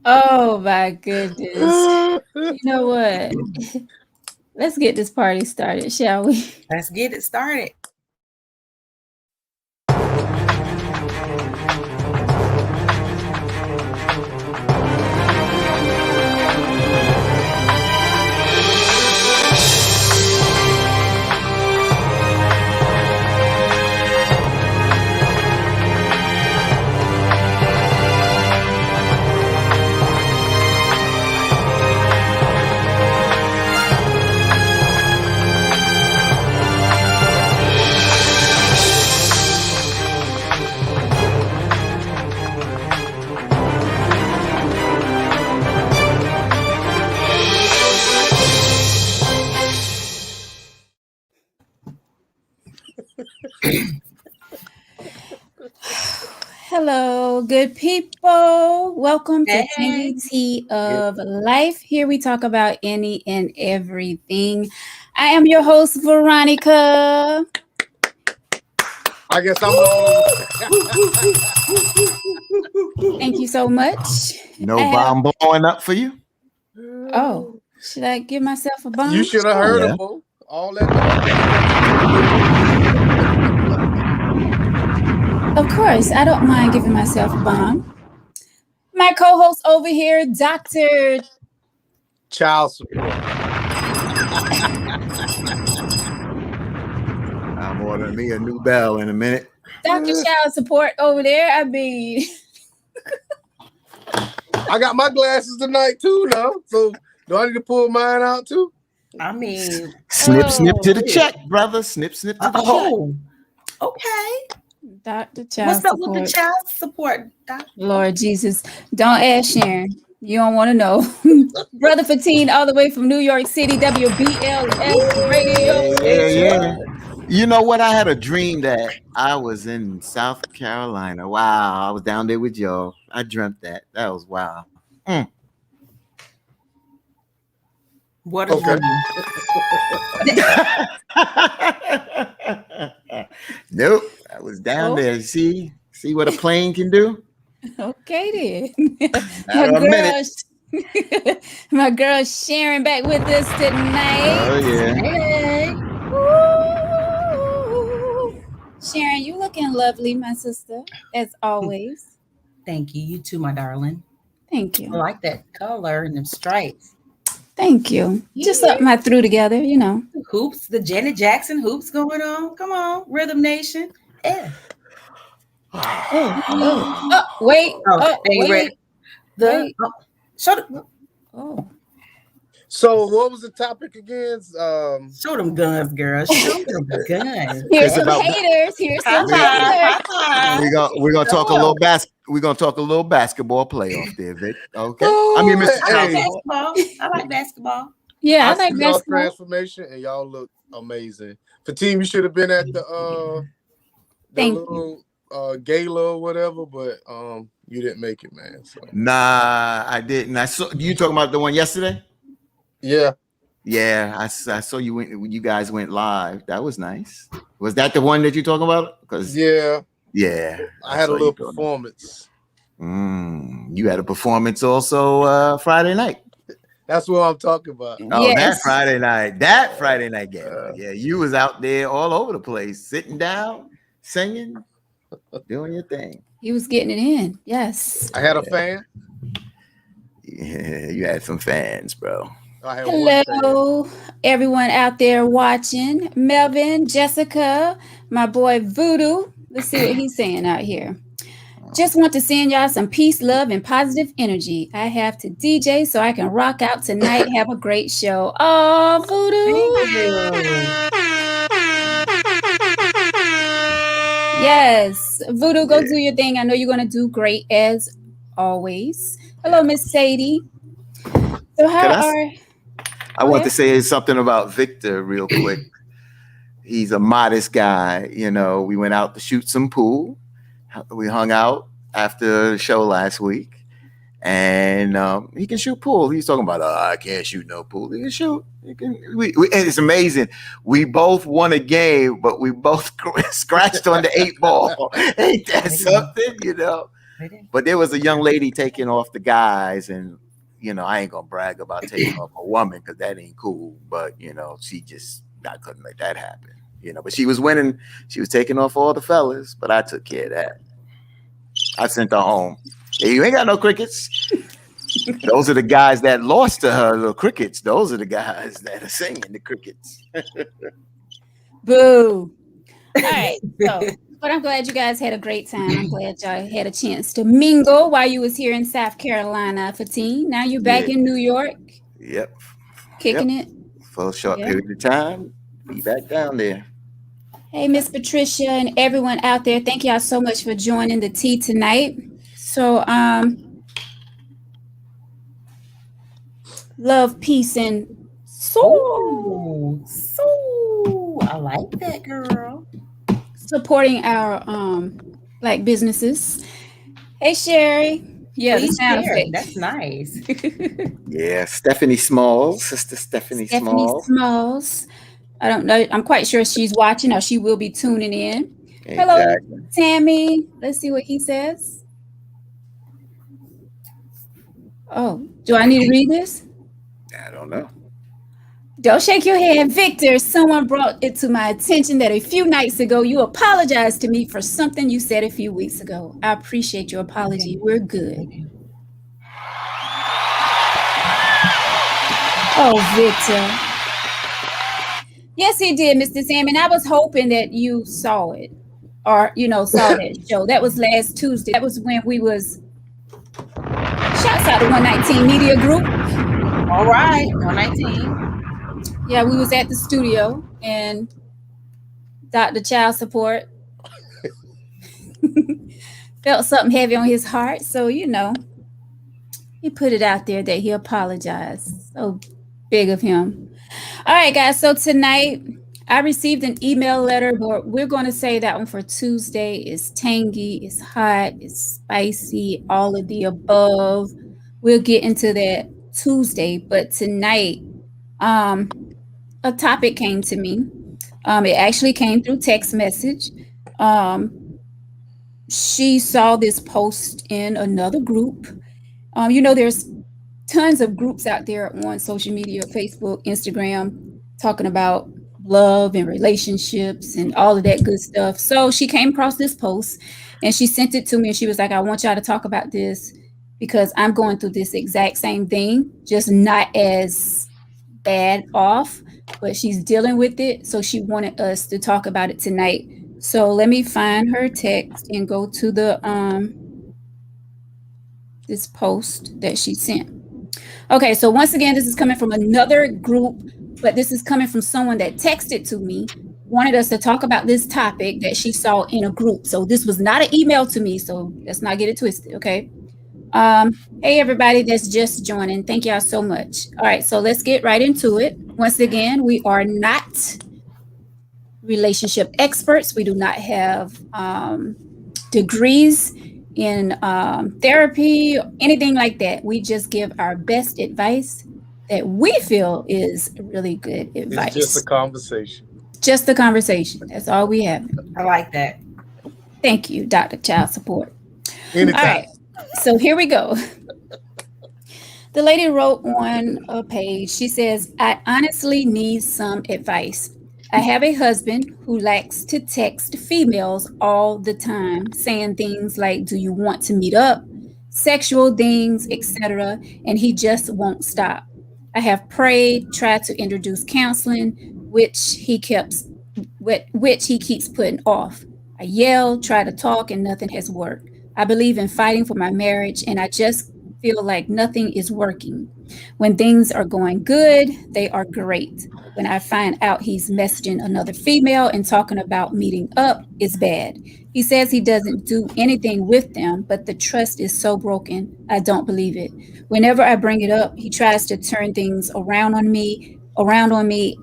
Oh my goodness. You know what? Let's get this party started, shall we? Let's get it started. Hello, good people. Welcome to Hey. Tangy Tea of Life. Here we talk about any and everything. I am your host, Veronica. I guess I'm Thank you so much. No bomb blowing up for you? Oh, should I give myself a bomb? You should have heard Yeah. them. All that. Of course, I don't mind giving myself a bomb. My co-host over here, Dr. Child support. I'm ordering me a new bell in a minute. Dr. Child Support over there. I mean, I got my glasses tonight too now. So do I need to pull mine out too? I mean, Snip to the yeah. check, brother. Snip to the oh, okay. Dr. Child What's up Support. with the child support, Doc? Lord Jesus, don't ask Sharon. You don't want to know. Brother Fatine, all the way from New York City, WBLS Radio. Yeah. You know what? I had a dream that I was in South Carolina. Wow. I was down there with y'all. I dreamt that. That was wow. What is Okay. Nope. I was down there. See what a plane can do? Okay then. Matter of a minute. My girl Sharon back with us tonight. Oh yeah. Hey. Woo. Sharon, you looking lovely, my sister, as always. Thank you. You too, my darling. Thank I you. like that color and them stripes. Thank you. Just up my through together, you know. Hoops, the Janet Jackson hoops going on. Come on, Rhythm Nation. Yeah. Wait. Wait. Wait. Show them. Oh. So what was the topic again? Show them guns, girl. Show them guns. Here's It's some about- haters. Here's some High haters. five. We're gonna talk a little We're gonna talk a little basketball playoff there, Vic. Okay. Oh, I mean, Mr. hey. I like Child basketball. I like basketball. Yeah, I I like see y'all basketball. transformation and y'all look amazing. For team, you should have been at the Thank little gala or whatever, but you didn't make it, man. So Nah, I didn't. I saw you talking about the one yesterday. yeah. Yeah, I saw you went. You guys went live. That was nice. Was that the one that you're talking about? Because Yeah. yeah, I had a saw you little talking. performance. You had a performance also Friday night. That's what I'm talking about. Oh, Yes. that Friday night game. Yeah, you was out there all over the place, sitting down, singing, doing your thing. He was getting it in. Yes. I had a fan. Yeah, you had some fans, bro. I had one fan. Hello, everyone out there watching. Melvin, Jessica, my boy Voodoo. Let's see what he's saying out here. Just want to send y'all some peace, love, and positive energy. I have to DJ so I can rock out tonight. Have a great show. Oh, Voodoo. Yes. Voodoo, go do your thing. I know you're going to do great as always. Hello, Miss Sadie. So I want to say something about Victor real quick. He's a modest guy. You know, we went out to shoot some pool. We hung out after the show last week. and he can shoot pool. He's talking about, I can't shoot no pool. He can shoot. He can. And it's amazing. We both won a game, but we both scratched on the 8 ball. Ain't that something, you know? But there was a young lady taking off the guys, and you know, I ain't gonna brag about taking off a woman because that ain't cool. But you know, I couldn't let that happen. You know, but she was winning. She was taking off all the fellas, but I took care of that. I sent her home. Hey, you ain't got no crickets. Those are the guys that lost to her, the crickets. Those are the guys that are singing the crickets. Boo. All right. So, but I'm glad you guys had a great time. I'm glad y'all had a chance to mingle while you was here in South Carolina, Fatine. Now you're back in New York. Yep. Kicking it. For a short period of time. Be back down there. Hey, Miss Patricia and everyone out there. Thank y'all so much for joining the tea tonight. So, love, peace, and soul. I like that, girl. Supporting our Black businesses. Hey, Sherry. Yeah, Please the sound share. effect. That's nice. Yeah, Stephanie Smalls, Sister Stephanie Smalls. I don't know. I'm quite sure she's watching or she will be tuning in. Exactly. Hello, Tammy. Let's see what he says. Oh, do I need to read this? I don't know. Don't shake your head, Victor. Someone brought it to my attention that a few nights ago you apologized to me for something you said a few weeks ago. I appreciate your apology. We're good. Oh, Victor. Yes, he did, Mr. Salmon. I was hoping that you saw it or, saw that show. That was last Tuesday. That was when we was, shouts out to 119 Media Group. All right, 119. Yeah, we was at the studio and Dr. Child Support felt something heavy on his heart. So, he put it out there that he apologized. So big of him. All right, guys. So tonight I received an email letter, but we're going to say that one for Tuesday. It's tangy, it's hot, it's spicy, all of the above. We'll get into that Tuesday, but tonight, a topic came to me. It actually came through text message. She saw this post in another group. There's tons of groups out there on social media, Facebook, Instagram, talking about love and relationships and all of that good stuff. So she came across this post and she sent it to me and she was like, I want y'all to talk about this because I'm going through this exact same thing, just not as bad off, but she's dealing with it. So she wanted us to talk about it tonight. So let me find her text and go to the this post that she sent. Okay, so once again, this is coming from another group, but this is coming from someone that texted to me, wanted us to talk about this topic that she saw in a group. So this was not an email to me, so let's not get it twisted, okay? Hey, everybody that's just joining. Thank y'all so much. All right, so let's get right into it. Once again, we are not relationship experts. We do not have degrees in therapy, anything like that. We just give our best advice that we feel is really good advice. It's just a conversation. Just a conversation. That's all we have. I like that. Thank you, Dr. Child Support. Anytime. All right, so here we go. The lady wrote on a page, she says, I honestly need some advice. I have a husband who likes to text females all the time, saying things like, do you want to meet up? Sexual things, etc. And he just won't stop. I have prayed, tried to introduce counseling, which he keeps putting off. I yell, try to talk, and nothing has worked. I believe in fighting for my marriage, and I just feel like nothing is working. When things are going good, they are great. When I find out he's messaging another female and talking about meeting up, it's bad. He says he doesn't do anything with them, but the trust is so broken, I don't believe it. Whenever I bring it up, he tries to turn things around on me,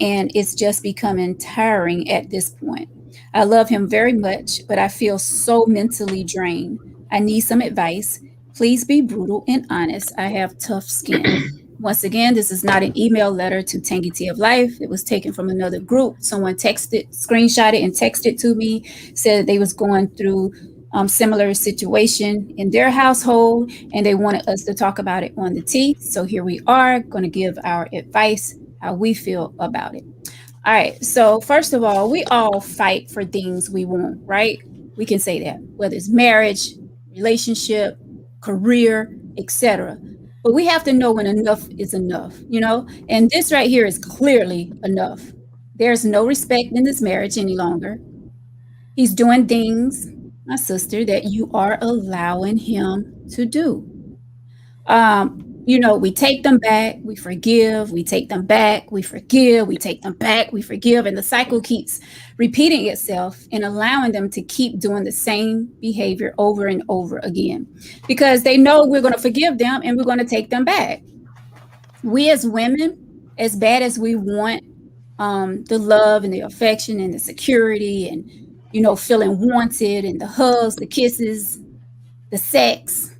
and it's just becoming tiring at this point. I love him very much, but I feel so mentally drained. I need some advice. Please be brutal and honest. I have tough skin. Once again, this is not an email letter to Tangy Tea of Life. It was taken from another group. Someone texted, screenshot it, and texted to me, said they was going through similar situation in their household, and they wanted us to talk about it on the tea. So here we are, going to give our advice, how we feel about it. All right. So first of all, we all fight for things we want, right? We can say that, whether it's marriage, relationship, career, etc. But we have to know when enough is enough, you know? And this right here is clearly enough. There's no respect in this marriage any longer. He's doing things, my sister, that you are allowing him to do. We take them back, we forgive, we take them back, we forgive, we take them back, we forgive, and the cycle keeps repeating itself and allowing them to keep doing the same behavior over and over again because they know we're going to forgive them and we're going to take them back. We as women, as bad as we want the love and the affection and the security and feeling wanted and the hugs, the kisses, the sex,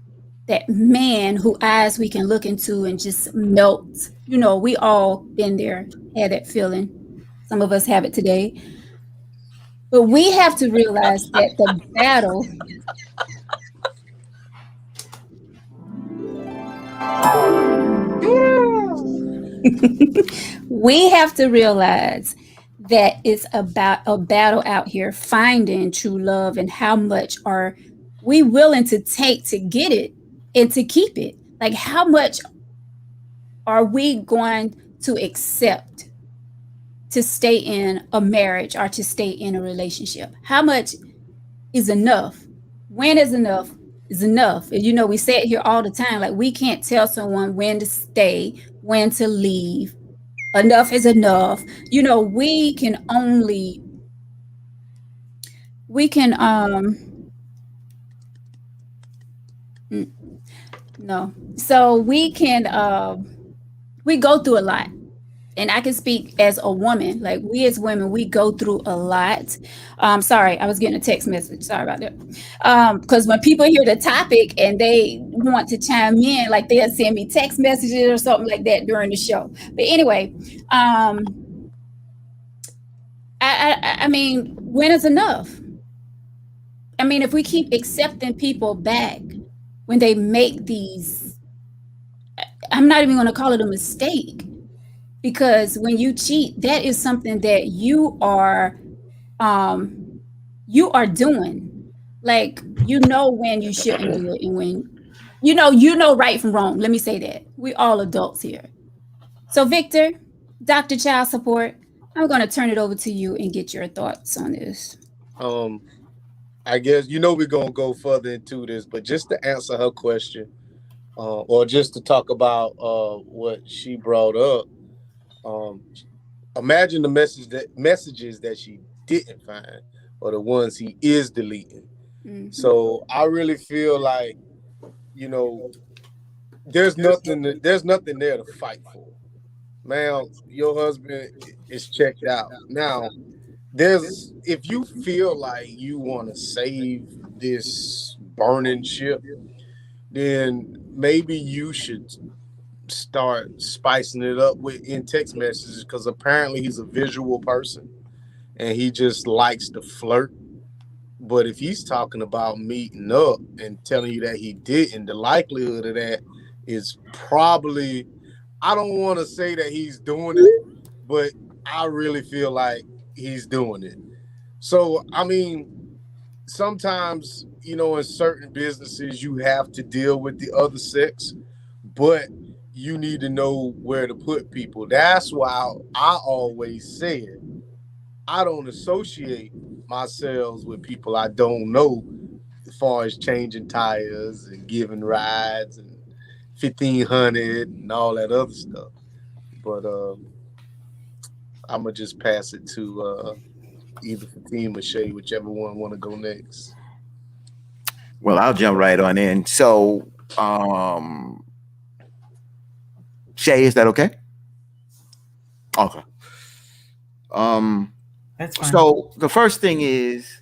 that man who eyes we can look into and just melt. We all been there, had that feeling. Some of us have it today. But we have to realize that the battle, we have to realize that it's about a battle out here finding true love and how much are we willing to take to get it and to keep it. Like, how much are we going to accept to stay in a marriage or to stay in a relationship? How much is enough? When is enough? Is enough. And we say it here all the time. Like, we can't tell someone when to stay, when to leave. Enough is enough. We can only, we can, no. So we can, we go through a lot. And I can speak as a woman. Like, we as women, we go through a lot. Sorry, I was getting a text message. Sorry about that. Because when people hear the topic and they want to chime in, like, they'll send me text messages or something like that during the show. But anyway, I mean, when is enough? I mean, if we keep accepting people back when they make these, I'm not even going to call it a mistake. Because when you cheat, that is something that you are doing. Like, when you shouldn't do it and when right from wrong. Let me say that. We all adults here. So Victor, Dr. Child Support, I'm going to turn it over to you and get your thoughts on this. I guess we're gonna go further into this, but just to answer her question, or just to talk about what she brought up. Imagine the messages that she didn't find, or the ones he is deleting. Mm-hmm. So I really feel like, there's nothing there to fight for. Ma'am, your husband is checked out. Now, if you feel like you want to save this burning ship, then maybe you should start spicing it up in text messages, because apparently he's a visual person and he just likes to flirt. But if he's talking about meeting up and telling you that he didn't, the likelihood of that is probably, I don't want to say that he's doing it, but I really feel like he's doing it. So, I mean, sometimes, in certain businesses, you have to deal with the other sex, but you need to know where to put people. That's why I always said I don't associate myself with people I don't know, as far as changing tires and giving rides and 1,500 and all that other stuff. But I'm gonna just pass it to either Fatima or Shay, whichever one want to go next. Well, I'll jump right on in. So, Shay, is that okay? Okay. That's fine. So the first thing is,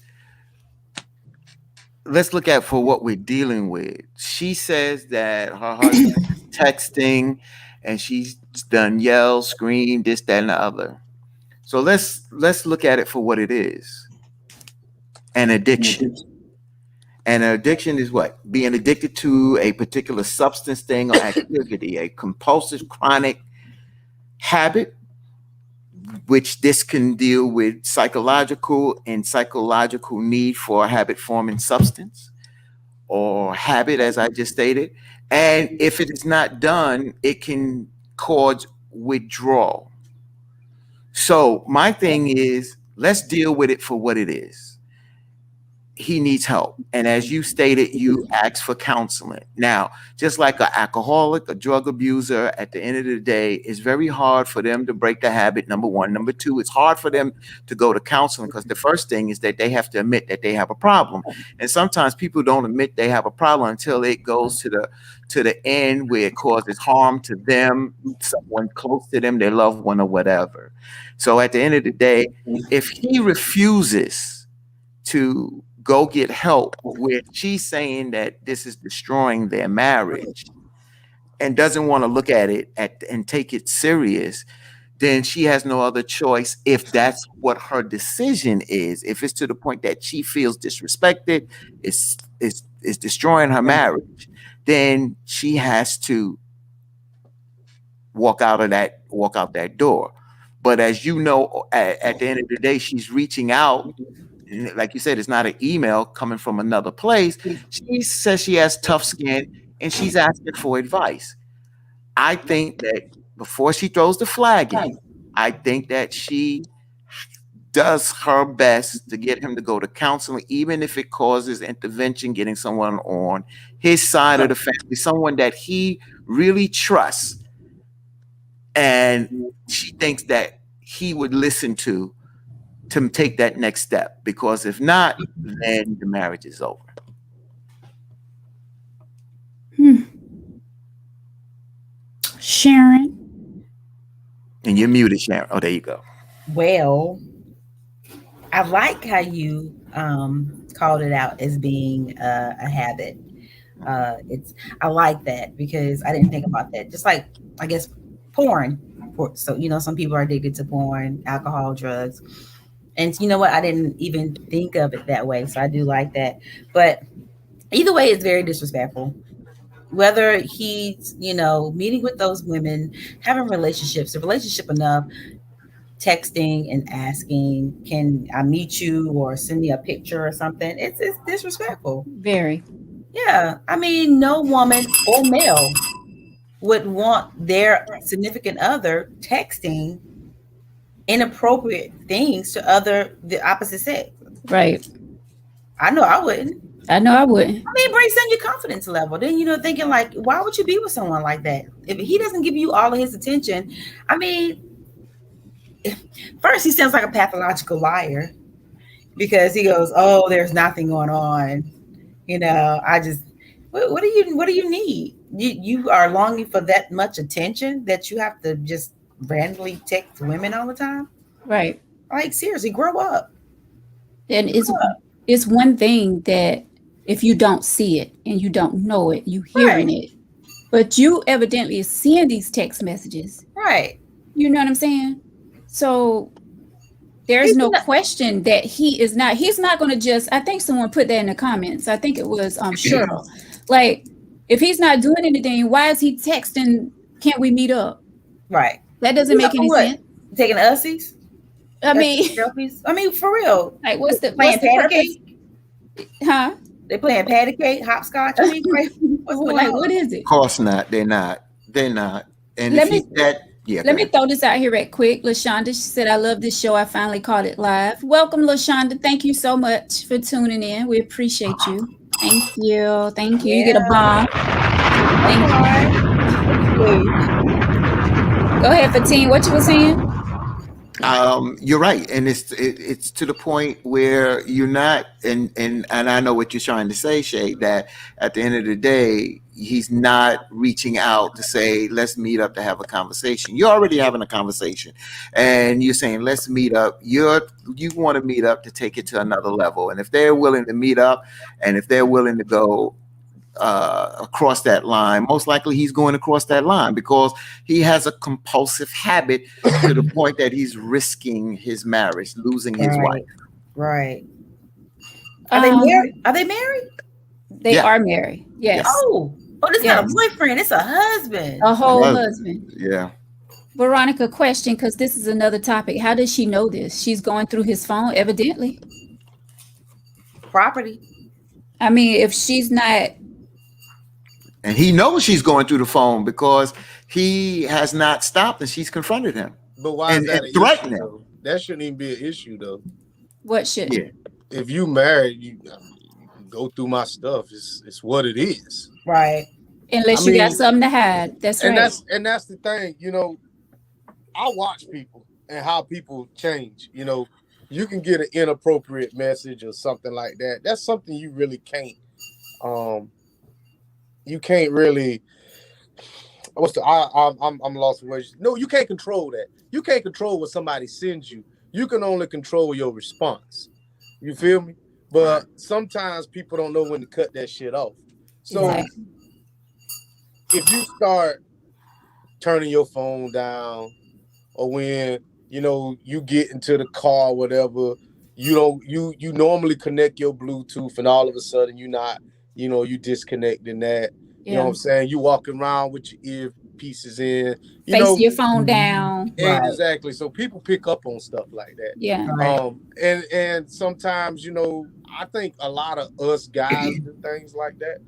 let's look at for what we're dealing with. She says that her husband is texting and she's done yell, scream, this, that, and the other. So let's look at it for what it is. An addiction. And an addiction is what? Being addicted to a particular substance, thing, or activity, a compulsive, chronic habit, which this can deal with psychological need for a habit forming substance or habit, as I just stated. And if it is not done, it can cause withdrawal. So my thing is, let's deal with it for what it is. He needs help. And as you stated, you asked for counseling. Now, just like an alcoholic, a drug abuser, at the end of the day, it's very hard for them to break the habit, number one. Number two, it's hard for them to go to counseling because the first thing is that they have to admit that they have a problem. And sometimes people don't admit they have a problem until it goes to the end where it causes harm to them, someone close to them, their loved one, or whatever. So at the end of the day, if he refuses to go get help, where she's saying that this is destroying their marriage and doesn't want to look at it and take it serious, then she has no other choice. If that's what her decision is, if it's to the point that she feels disrespected, it's destroying her marriage, then she has to walk out that door. But as you know, at the end of the day, she's reaching out. Like you said, it's not an email coming from another place. She says she has tough skin and she's asking for advice. I think that before she throws the flag in, I think that she does her best to get him to go to counseling, even if it causes intervention, getting someone on his side of the family, someone that he really trusts. And she thinks that he would listen to take that next step, because if not, then the marriage is over. Sharon. And you're muted, Sharon. Oh, there you go. Well, I like how you called it out as being a habit. I like that because I didn't think about that. Just like, I guess, porn. So, some people are addicted to porn, alcohol, drugs. And you know what? I didn't even think of it that way. So I do like that. But either way, it's very disrespectful. Whether he's, meeting with those women, having relationships, a relationship enough, texting and asking, can I meet you or send me a picture or something? It's disrespectful. Very. Yeah. I mean, no woman or male would want their significant other texting inappropriate things to the opposite sex. Right. I know I wouldn't. I know I wouldn't. I mean, it brings down your confidence level. Then, thinking like, why would you be with someone like that? If he doesn't give you all of his attention, I mean, first he sounds like a pathological liar because he goes, oh, there's nothing going on. I just, what do you need? You are longing for that much attention that you have to just randomly text women all the time. Right. Like, seriously, grow up. And it's one thing that if you don't see it and you don't know it, you hearing it, but you evidently are seeing these text messages. Right. You know what I'm saying? So there's no question that he's not going to just, I think someone put that in the comments. I think it was Cheryl. Like, if he's not doing anything, why is he texting, can't we meet up? Right. That doesn't make any sense. Taking Ussies? I mean, for real. Like, what's the patty cake? Huh? They playing patty cake, hopscotch. What is it? Of course not. They're not. And let me throw this out here right quick. LaShonda, she said, I love this show. I finally caught it live. Welcome, LaShonda. Thank you so much for tuning in. We appreciate you. Thank you. Thank you. Yeah. You get a bomb. Thank you. Go ahead, Fatine. What you were saying? You're right, and it's to the point where you're not, and I know what you're trying to say, Shay. That at the end of the day, he's not reaching out to say, "Let's meet up to have a conversation." You're already having a conversation, and you're saying, "Let's meet up." You want to meet up to take it to another level, and if they're willing to meet up, and if they're willing to go across that line, most likely he's going across that line because he has a compulsive habit to the point that he's risking his marriage, losing his wife. Right. Right. Are they Um, married? Are they married? they Yeah. are married. Yes. Oh, this is not a Yes. boyfriend. It's a husband. A whole Well, husband. yeah. Veronica, question, because this is another topic. How does she know this? She's going through his phone, evidently. Property. I mean, if she's not, And he knows she's going through the phone because he has not stopped and she's confronted him But why is and, that and an threatened issue him. though? That shouldn't even be an issue though. what should? Yeah. If you married, you can go through my stuff. It's what it is. Right. Unless I you got mean, something to hide. That's and right. that's the thing. I watch people and how people change. You can get an inappropriate message or something like that. That's something you really can't. You can't really. What's the? I'm lost for words. No, you can't control that. You can't control what somebody sends you. You can only control your response. You feel me? But sometimes people don't know when to cut that shit off. So Exactly. if you start turning your phone down, or when you get into the car, or whatever, you normally connect your Bluetooth, and all of a sudden you're not, you disconnecting that. You know what Yeah. I'm saying? You walking around with your earpieces in, Facing your phone down. Right. exactly. So people pick up on stuff like that. Yeah. Right. And sometimes, I think a lot of us guys do things like that,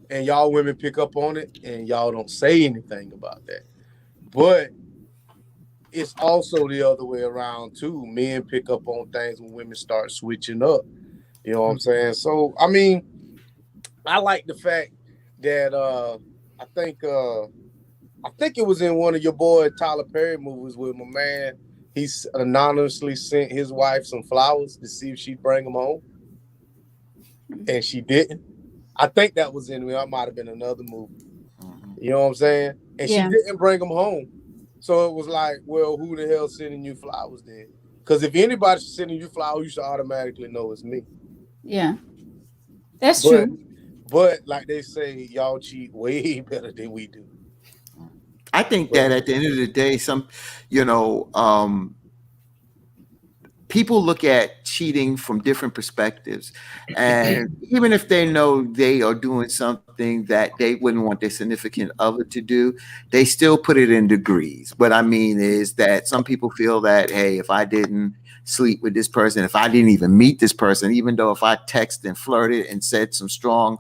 and y'all women pick up on it, and y'all don't say anything about that. But it's also the other way around too. Men pick up on things when women start switching up. You know what I'm saying? So I mean, I like the fact that I think it was in one of your boy Tyler Perry movies with my man. He anonymously sent his wife some flowers to see if she'd bring them home, and she didn't. I think that was in. That might have been another movie. You know what I'm saying? And Yeah. she didn't bring them home. So it was like, well, who the hell sending you flowers then? Because if anybody's sending you flowers, you should automatically know it's me. Yeah. That's But true. but like they say, y'all cheat way better than we do. I think that at the end of the day, people look at cheating from different perspectives. And even if they know they are doing something that they wouldn't want their significant other to do, they still put it in degrees. What I mean is that some people feel that, hey, if I didn't sleep with this person, if I didn't even meet this person, even though if I texted and flirted and said some strong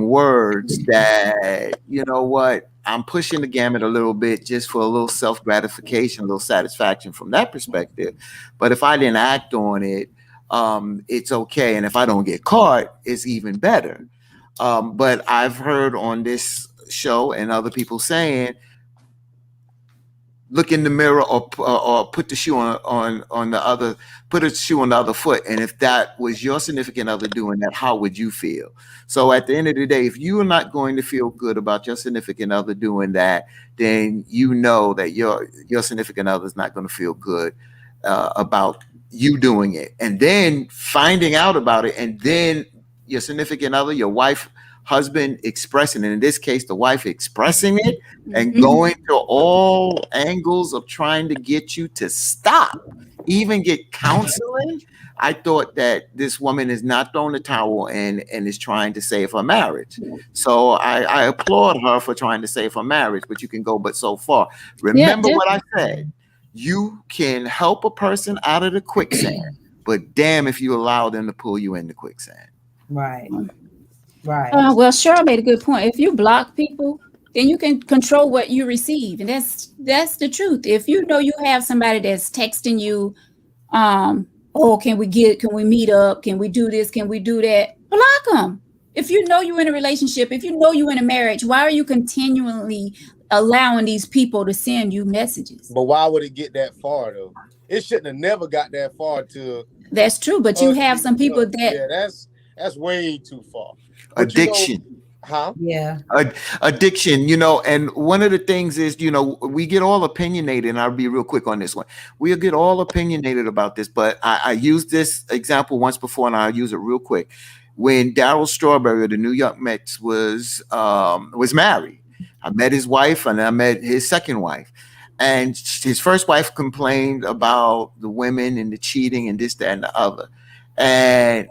words, that you know what, I'm pushing the gamut a little bit just for a little self-gratification, a little satisfaction from that perspective. But if I didn't act on it, it's okay. And if I don't get caught, it's even better. But I've heard on this show and other people saying, look in the mirror, or put the shoe on the other, put a shoe on the other foot, and if that was your significant other doing that, how would you feel? So at the end of the day, if you are not going to feel good about your significant other doing that, then you know that your significant other is not going to feel good about you doing it, and then finding out about it, and then your significant other, your wife, husband expressing it, in this case the wife expressing it, and going to all angles of trying to get you to stop, even get counseling. I thought that this woman is not throwing the towel in and is trying to save her marriage. So I applaud her for trying to save her marriage, but you can go but so far. Yeah. Remember what I said. You can help a person out of the quicksand, but damn if you allow them to pull you in the quicksand. Right. Right. Well, Cheryl made a good point. If you block people, then you can control what you receive, and that's the truth. If you know you have somebody that's texting you, oh, can we meet up? Can we do this? Can we do that? Block them. If you know you're in a relationship, if you know you're in a marriage, why are you continually allowing these people to send you messages. But why would it get that far though? It shouldn't have never got that far to That's true, but you us have being some people tough. that Yeah, that's way too far. But Addiction. huh? Yeah. Addiction, and one of the things is, we get all opinionated, and I'll be real quick on this one. We'll get all opinionated about this, but I used this example once before, and I'll use it real quick. When Darryl Strawberry of the New York Mets was married, I met his wife, and I met his second wife. And his first wife complained about the women and the cheating and this, that, and the other. And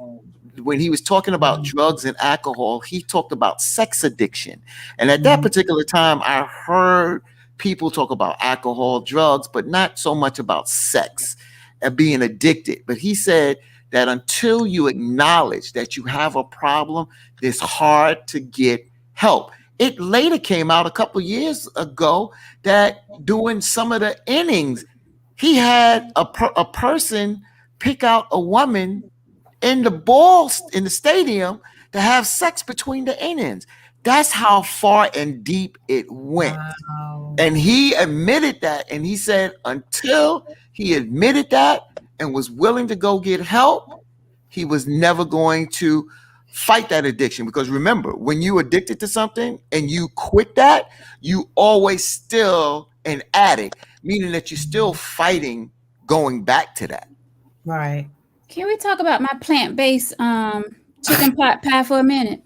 when he was talking about drugs and alcohol, he talked about sex addiction. And at that particular time, I heard people talk about alcohol, drugs, but not so much about sex and being addicted. But he said that until you acknowledge that you have a problem, it's hard to get help. It later came out a couple of years ago that doing some of the innings, he had a person pick out a woman in the stadium to have sex between the innings. That's how far and deep it went. Wow. And he admitted that. And he said until he admitted that and was willing to go get help, he was never going to fight that addiction. Because remember, when you addicted to something and you quit that, you always still an addict, meaning that you're still fighting going back to that. Right. Can we talk about my plant-based chicken pot pie for a minute?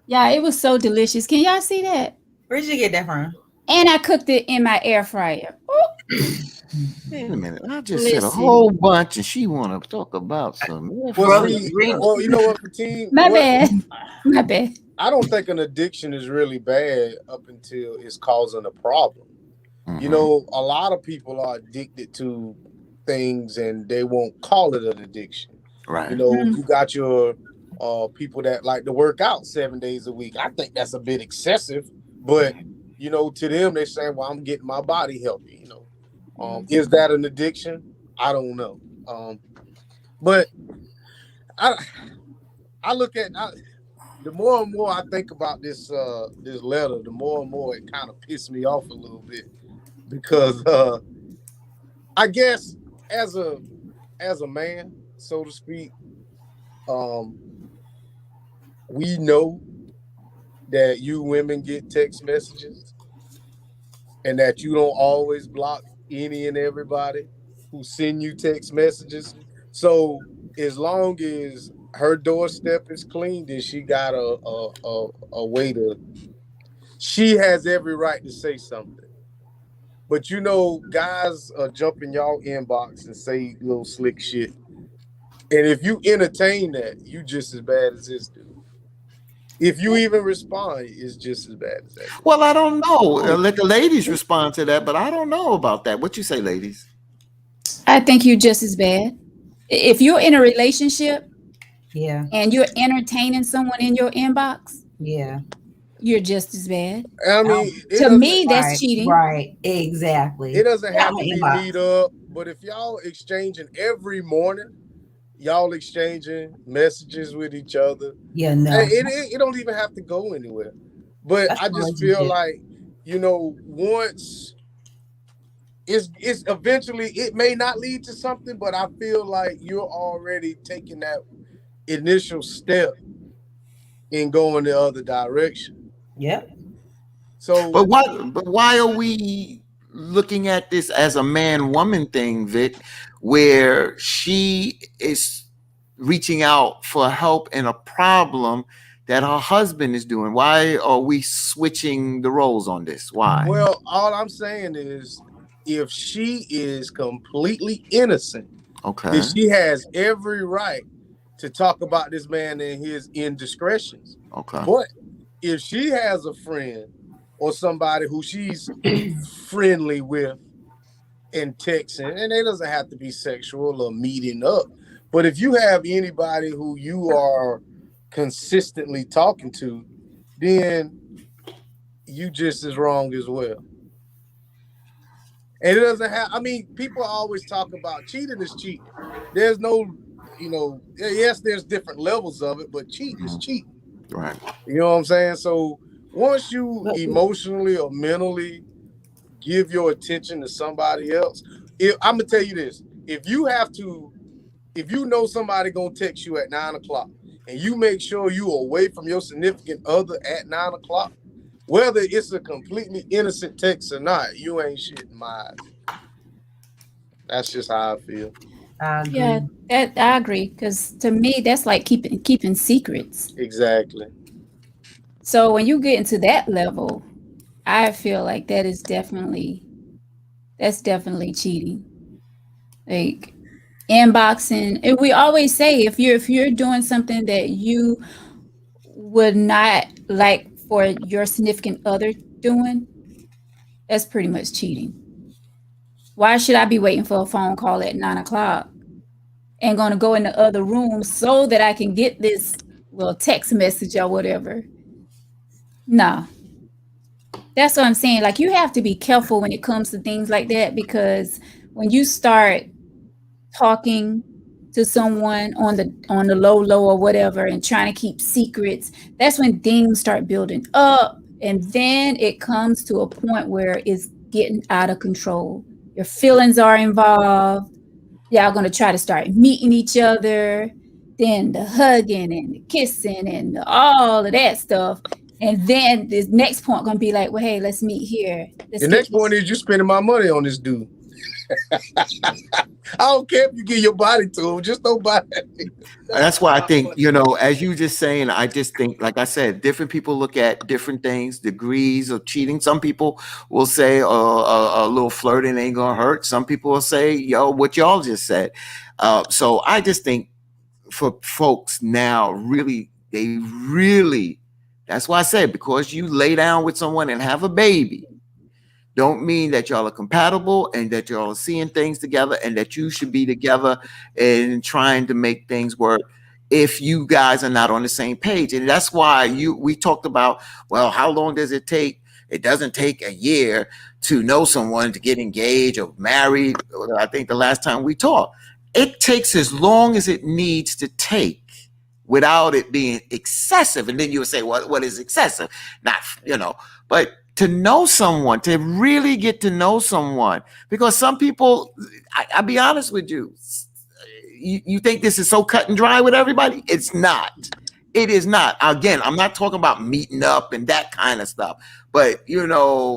Yeah, it was so delicious. Can y'all see that? Where'd you get that from? And I cooked it in my air fryer. Ooh. Wait a minute. I just said a Listen. whole bunch and she want to talk about some. Well, you know what, Fatine? My bad. My bad. I don't think an addiction is really bad up until it's causing a problem. You know, a lot of people are addicted to things and they won't call it an addiction. Right. You know, you got your people that like to work out 7 days a week. I think that's a bit excessive, but you know, to them they're saying, "Well, I'm getting my body healthy." You know, is that an addiction? I don't know. But I look at the more and more I think about this letter, the more and more it kind of pissed me off a little bit because I guess as a man, so to speak, we know that you women get text messages and that you don't always block any and everybody who send you text messages. So as long as her doorstep is clean, then she got a way to. She has every right to say something. But you know, guys jump in y'all inbox and say little slick shit. And if you entertain that, you just as bad as this dude. If you even respond, it's just as bad as that. Well, I don't know. Let the ladies respond to that, but I don't know about that. What you say, ladies? I think you're just as bad. If you're in a relationship Yeah. and you're entertaining someone in your inbox, Yeah. you're just as bad. I mean, To me, that's Right. cheating. Right. Exactly. it doesn't have to Yeah, be inbox. meet up, but if y'all exchanging every morning, y'all exchanging messages with each other, Yeah. No. it don't even have to go anywhere. But That's I a just feel relationship. like, you know, once it's eventually it may not lead to something, but I feel like you're already taking that initial step in going the other direction. Yep. So But why are we looking at this as a man-woman thing, Vic, where she is reaching out for help in a problem that her husband is doing? Why are we switching the roles on this? Why? well, all I'm saying is if she is completely innocent, Okay. then she has every right to talk about this man and his indiscretions. Okay. But if she has a friend or somebody who she's friendly with and texting, and it doesn't have to be sexual or meeting up, but if you have anybody who you are consistently talking to, then you just as wrong as well. And it doesn't have, I mean, people always talk about cheating is cheating. There's no, you know, yes, there's different levels of it, but cheating is cheating. Right. You know what I'm saying? So Once you But emotionally or mentally give your attention to somebody else, I'm gonna tell you this: if you know somebody gonna text you at 9 o'clock, and you make sure you are away from your significant other at 9 o'clock, whether it's a completely innocent text or not, you ain't shitting my eyes. That's just how I feel. I Yeah, agree. that I agree because to me that's like keeping secrets. Exactly. So when you get into that level, I feel like that's definitely cheating. Like inboxing, and we always say if you're doing something that you would not like for your significant other doing, that's pretty much cheating. Why should I be waiting for a phone call at 9 o'clock and going to go in the other room so that I can get this little text message or whatever? Nah, that's what I'm saying. Like you have to be careful when it comes to things like that because when you start talking to someone on the low or whatever and trying to keep secrets, that's when things start building up and then it comes to a point where it's getting out of control. Your feelings are involved. Y'all going to try to start meeting each other, then the hugging and the kissing and all of that stuff. And then this next point going to be like, well, hey, let's meet here. Let's The get next point this. is you spending my money on this dude. I don't care if you give your body to him, just don't buy that. That's why I think, as you just saying, I just think, like I said, different people look at different things, degrees of cheating. Some people will say a little flirting ain't gonna hurt. Some people will say, yo, what y'all just said. So I just think for folks now, really, that's why I said, because you lay down with someone and have a baby, don't mean that y'all are compatible and that y'all are seeing things together and that you should be together and trying to make things work if you guys are not on the same page. And that's why we talked about, well, how long does it take? It doesn't take a year to know someone, to get engaged or married. I think the last time we talked, it takes as long as it needs to take without it being excessive. And then you would say, well, what is excessive? Not, but to know someone, to really get to know someone, because some people, I'll be honest with you, you think this is so cut and dry with everybody? It's not. It is not. Again, I'm not talking about meeting up and that kind of stuff. But,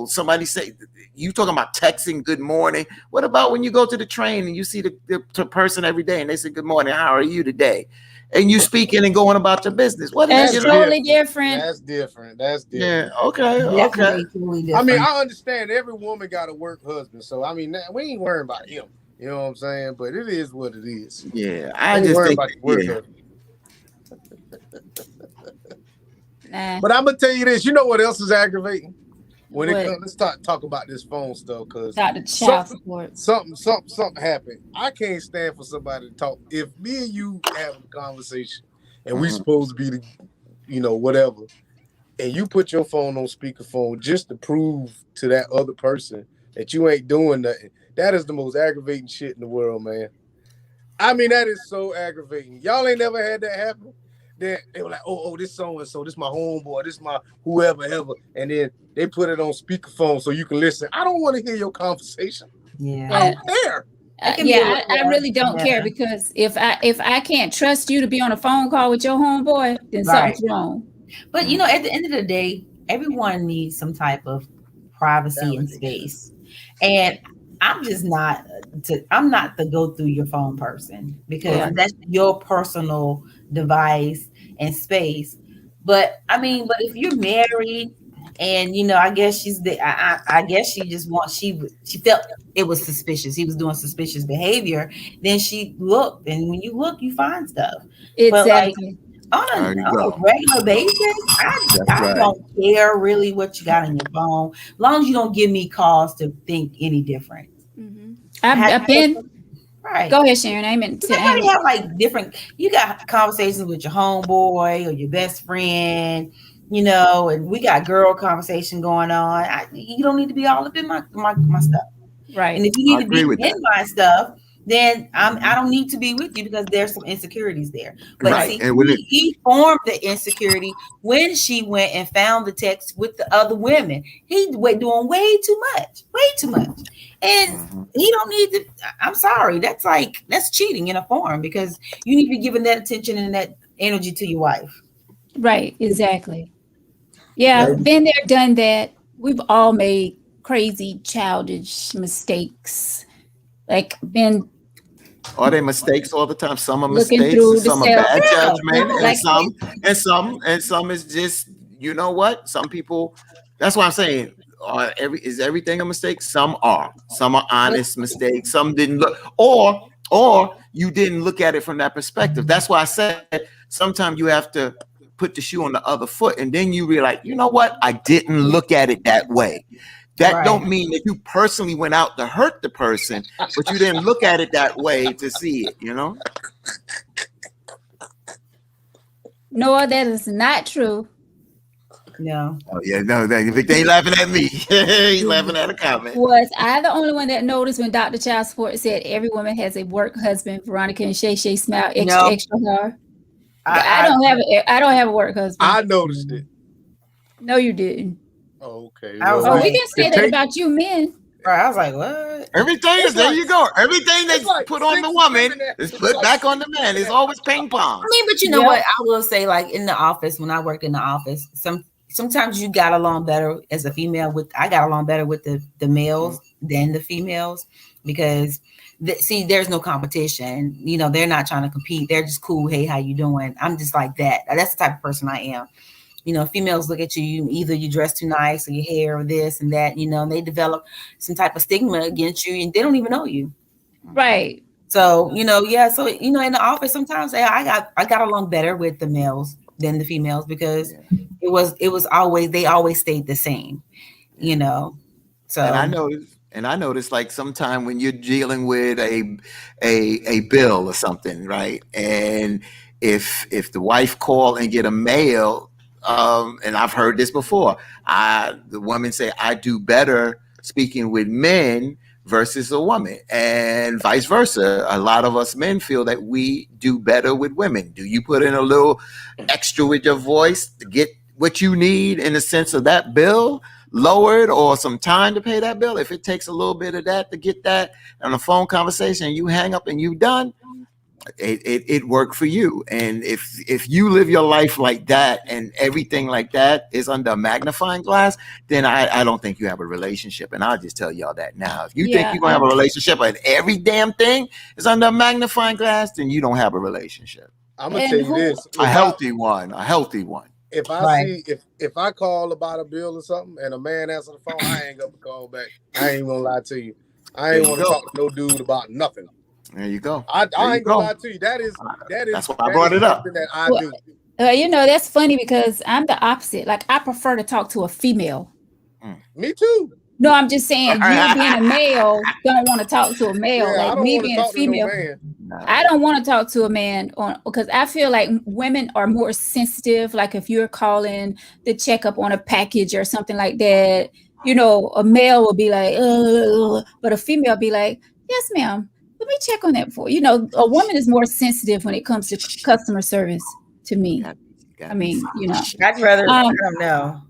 somebody say, you talking about texting good morning. What about when you go to the train and you see the person every day and they say, good morning, how are you today? And you speaking and going about your business. What is, That's That's totally different. different. That's different. That's yeah, different. okay, okay. Definitely totally I mean, different. I understand every woman got a work husband, so I mean, we ain't worrying about him. You know what I'm saying? But it is what it is. Yeah, We I ain't just worrying think, about the work yeah. husband. Nah, But I'm gonna tell you this. You know what else is aggravating? When it what comes, let's talk about this phone stuff because about the child something, support? something happened. I can't stand for somebody to talk. If me and you have a conversation and we Mhm. supposed to be the, whatever, and you put your phone on speakerphone just to prove to that other person that you ain't doing nothing, that is the most aggravating shit in the world, man. I mean, that is so aggravating. Y'all ain't never had that happen. Then they were like, oh, this so and so, this my homeboy, this my whoever ever, and then they put it on speakerphone so you can listen. I don't want to hear your conversation. I Yeah. don't Yeah, care. It can be a yeah, little, I really don't yeah. care because if I can't trust you to be on a phone call with your homeboy, then Right. something's wrong. But at the end of the day, everyone needs some type of privacy and Validation. space. And I'm not the go through your phone person because Yeah, Right. that's your personal device and space. But I mean, but if you're married and I guess I guess she just wants she felt it was suspicious. He was doing suspicious behavior. Then she looked, and when you look, you find stuff. But like exactly. There you on a go. regular basis, That's I right. don't care really what you got on your phone, as long as you don't give me cause to think any different. Hmm. Have I've you been. ever, right? Go ahead, Sharon. I meant to. Everybody have like different. You got conversations with your homeboy or your best friend, and we got girl conversation going on. You don't need to be all up in my stuff. Right. And if you I need to agree be with in that. my stuff, then I don't need to be with you because there's some insecurities there. But Right. see, And when he formed the insecurity when she went and found the text with the other women. He was doing way too much, and Mhm. he don't need to. I'm sorry, that's cheating in a form because you need to be giving that attention and that energy to your wife. Right, exactly. Yeah, But been there, done that. We've all made crazy, childish mistakes. Like been Are they mistakes all the time? Some are looking mistakes, and through the some are cell. bad yeah, judgment, and Like some is just, you know what? Some people. That's why I'm saying, is everything a mistake? Some are. Some are honest mistakes. Some didn't look, or you didn't look at it from that perspective. That's why I said sometimes you have to put the shoe on the other foot, and then you realize, you know what? I didn't look at it that way. That right. don't mean that you personally went out to hurt the person, but you didn't look at it that way to see it, you know? no, that is not true. No. Oh yeah, no, they ain't laughing at me. He's laughing at a comment. Was I the only one that noticed when Dr. Child Support said every woman has a work husband? Veronica and Shay Shay smiled extra, No. extra hard. I I don't have a work husband. I noticed it. No, you didn't. Oh, okay. I was Oh, we like, can say that about you men. I was like, what? Everything It's there like- you go. Everything that's like put on 6 the woman women that- is it's put like back on the 6 man. women It's that- always ping pong. I mean, but you know Yep. what? I will say, like in the office, when I worked in the office, sometimes you got along better as a female I got along better with the males than the females because see, there's no competition. You know, they're not trying to compete. They're just cool. Hey, how you doing? I'm just like that. That's the type of person I am. You know, females look at you, either you dress too nice or your hair or this and that, you know, and they develop some type of stigma against you and they don't even know you. Right. So, you know, yeah. So, you know, in the office, sometimes I got along better with the males than the females because it was always, they always stayed the same, you know. So, And I noticed like sometime when you're dealing with a bill or something, right? And if the wife call and get a mail, and I've heard this before, the woman say, I do better speaking with men versus a woman, and vice versa. A lot of us men feel that we do better with women. Do you put in a little extra with your voice to get what you need in the sense of that bill lowered, or some time to pay that bill? If it takes a little bit of that to get that on a phone conversation, you hang up and you done, it worked for you. And if you live your life like that and everything like that is under a magnifying glass, then I don't think you have a relationship. And I'll just tell y'all that now. If you think you're gonna have a relationship and every damn thing is under a magnifying glass, then you don't have a relationship. I'm gonna tell you this: A healthy one. if I see if I call about a bill or something and a man answers the phone, I hang up and call back. I ain't gonna lie to you. I ain't want to talk to no dude about nothing. There you go. I ain't gonna lie to you. That is that's why I brought it up. That I do. You know, that's funny because I'm the opposite. Like I prefer to talk to a female. Me too. No, I'm just saying you being a male don't want to talk to a male. Yeah, like me being a female. I don't want to talk to a man because I feel like women are more sensitive. Like if you're calling the checkup on a package or something like that, you know, a male will be like, but a female will be like, yes, ma'am. Let me check on that for you. You know, a woman is more sensitive when it comes to customer service to me. I mean, you know. I'd rather, I don't know.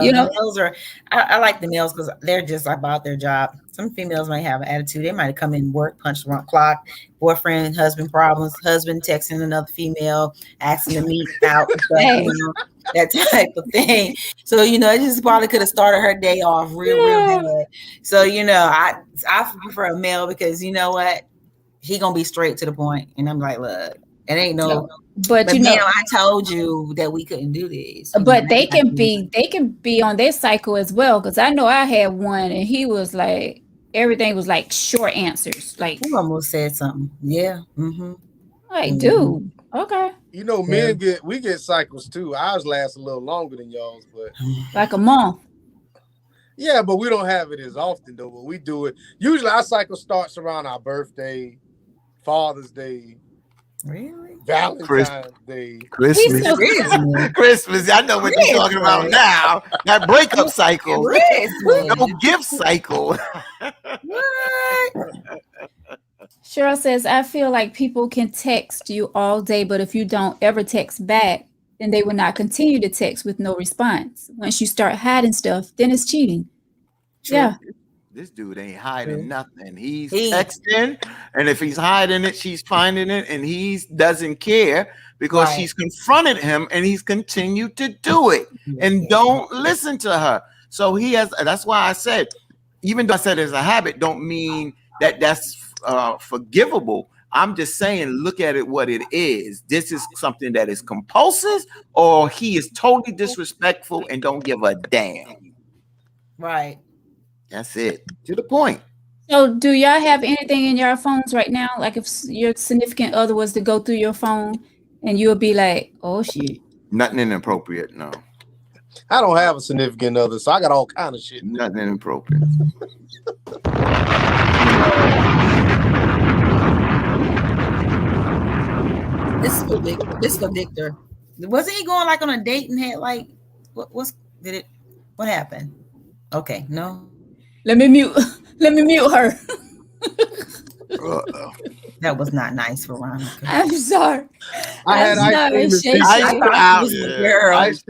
You know, the males are, I like the males because they're just about their job. Some females might have an attitude. They might come in work, punch the wrong clock, boyfriend, husband problems, husband texting another female, asking to meet out, you know, that type of thing. So, you know, it just probably could have started her day off real bad. So, you know, I prefer a male because you know what? He gonna be straight to the point. And I'm like, look, it ain't no. But you know, I told you that we couldn't do this. But they can be on their cycle as well. Because I know I had one, and he was like, everything was like short answers. Like you almost said something. Yeah. Mm-hmm. Like, dude, okay. You know, men get cycles too. Ours last a little longer than y'all's, but like a month. Yeah, but we don't have it as often though. But we do it. Usually, our cycle starts around our birthday, Father's Day. Really? Valentine's Day. Christmas. Christmas. I know what you're talking about now. That breakup cycle. No gift cycle. What? Cheryl says, I feel like people can text you all day, but if you don't ever text back, then they will not continue to text with no response. Once you start hiding stuff, then it's cheating. True. Yeah, This dude ain't hiding True. nothing. He's He texting, and if he's hiding it, she's finding it, and he doesn't care because right. she's confronted him, and he's continued to do it, and don't listen to her. So he has. That's why I said, even though I said it's a habit, don't mean that that's forgivable. I'm just saying, look at it what it is. This is something that is compulsive, or he is totally disrespectful and don't give a damn. Right. That's it. To the point. so, do y'all have anything in your phones right now? Like, if your significant other was to go through your phone, and you'll be like, "Oh shit." Nothing inappropriate. No, I don't have a significant other, so I got all kind of shit. nothing inappropriate. This is for Victor. Wasn't he going like on a date and had like what happened? Okay, no. Let me mute. Let me mute her. Uh-oh. That was not nice, Veronica. I'm sorry. I had I'm ice sorry, cream and Shay pizza. Shay. Thought she was a girl. Ice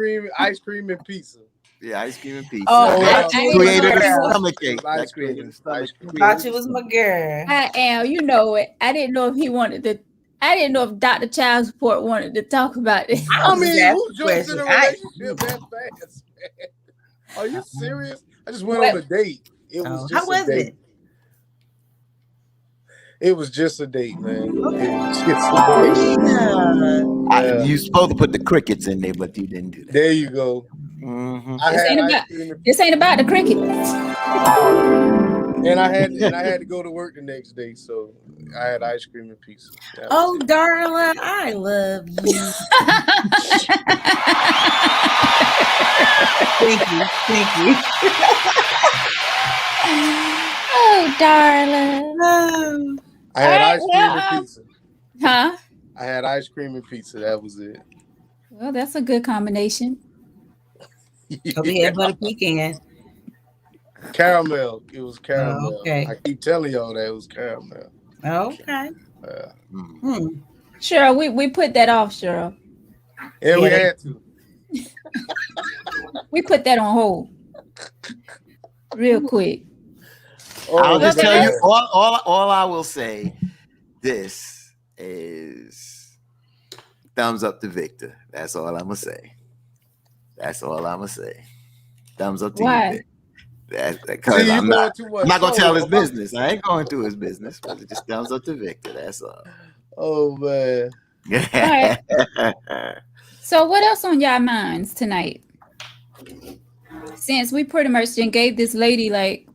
cream and pizza. Yeah, ice cream and pizza. Oh, That I didn't created know a if you stomach It ache. was ice That cream. created a stomach Ice cream. ache. Thought you was my girl. I am. You know it. I didn't know if he wanted to. I didn't know if Dr. Child Support wanted to talk about it. I I was mean, just asking who jumps in question. a relationship that fast, man? Are you serious? I just went on a date. It was How just a was date. it? It was just a date, man. It was just a date. Yeah. You supposed to put the crickets in there, but you didn't do that. There you go. Mhm. I This had ain't ice about. cream This ain't about the cricket. and I had to go to work the next day, so I had ice cream and pizza. That was Oh, it. Darla, I love you. Thank you. Oh, darling. Oh, I had All right, ice cream and well, pizza. huh? I had ice cream and pizza. That was it. Well, that's a good combination. hope you had butter pecan. Caramel. It was Oh, caramel. okay. I keep telling y'all that it was caramel. Okay. Yeah. Hmm. Cheryl, we put that off, Cheryl. And we Yeah. had to. We put that on hold real quick. Oh, I'll just Okay, tell you let's. all I will say this is thumbs up to Victor. That's all I'm gonna say. That's all I'm gonna say. Thumbs up to you, Why? Victor. Because See, you I'm going too much. not gonna tell his So, business. I ain't going through his business, but it just thumbs up to Victor. That's all. oh man. All right. So, what else on y'all minds tonight? Since we pretty much then gave this lady like,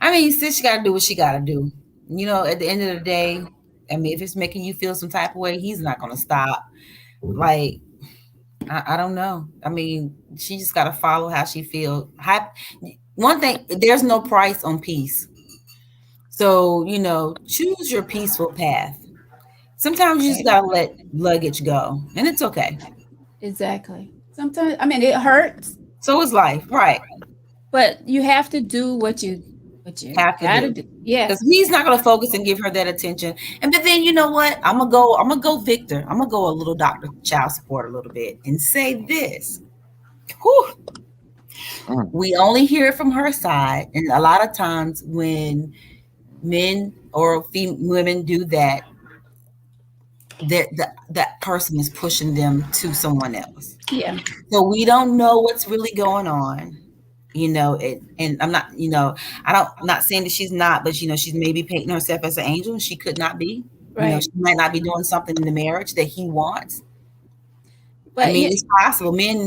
I mean, sis, she got to do what she got to do. You know, at the end of the day, I mean, if it's making you feel some type of way, he's not going to stop. Like, I don't know. I mean, she just got to follow how she feels. One thing, there's no price on peace. So, you know, choose your peaceful path. Sometimes you just got to let luggage go, and it's okay. exactly. Sometimes, I mean, it hurts, So is life, right? but you have to do what you Have to gotta do. do. Yeah, Because he's not gonna focus and give her that attention. And but then you know what? I'm gonna go Victor. I'm gonna go a little Dr. Child Support a little bit and say this. Whew, we only hear it from her side. And a lot of times when men or women do that, that person is pushing them to someone else. yeah, So we don't know what's really going on. You know, and I'm not, I'm not saying that she's not, but she's maybe painting herself as an angel, and she could not be. right. She might not be doing something in the marriage that he wants. I But mean, yeah, it's possible. Men,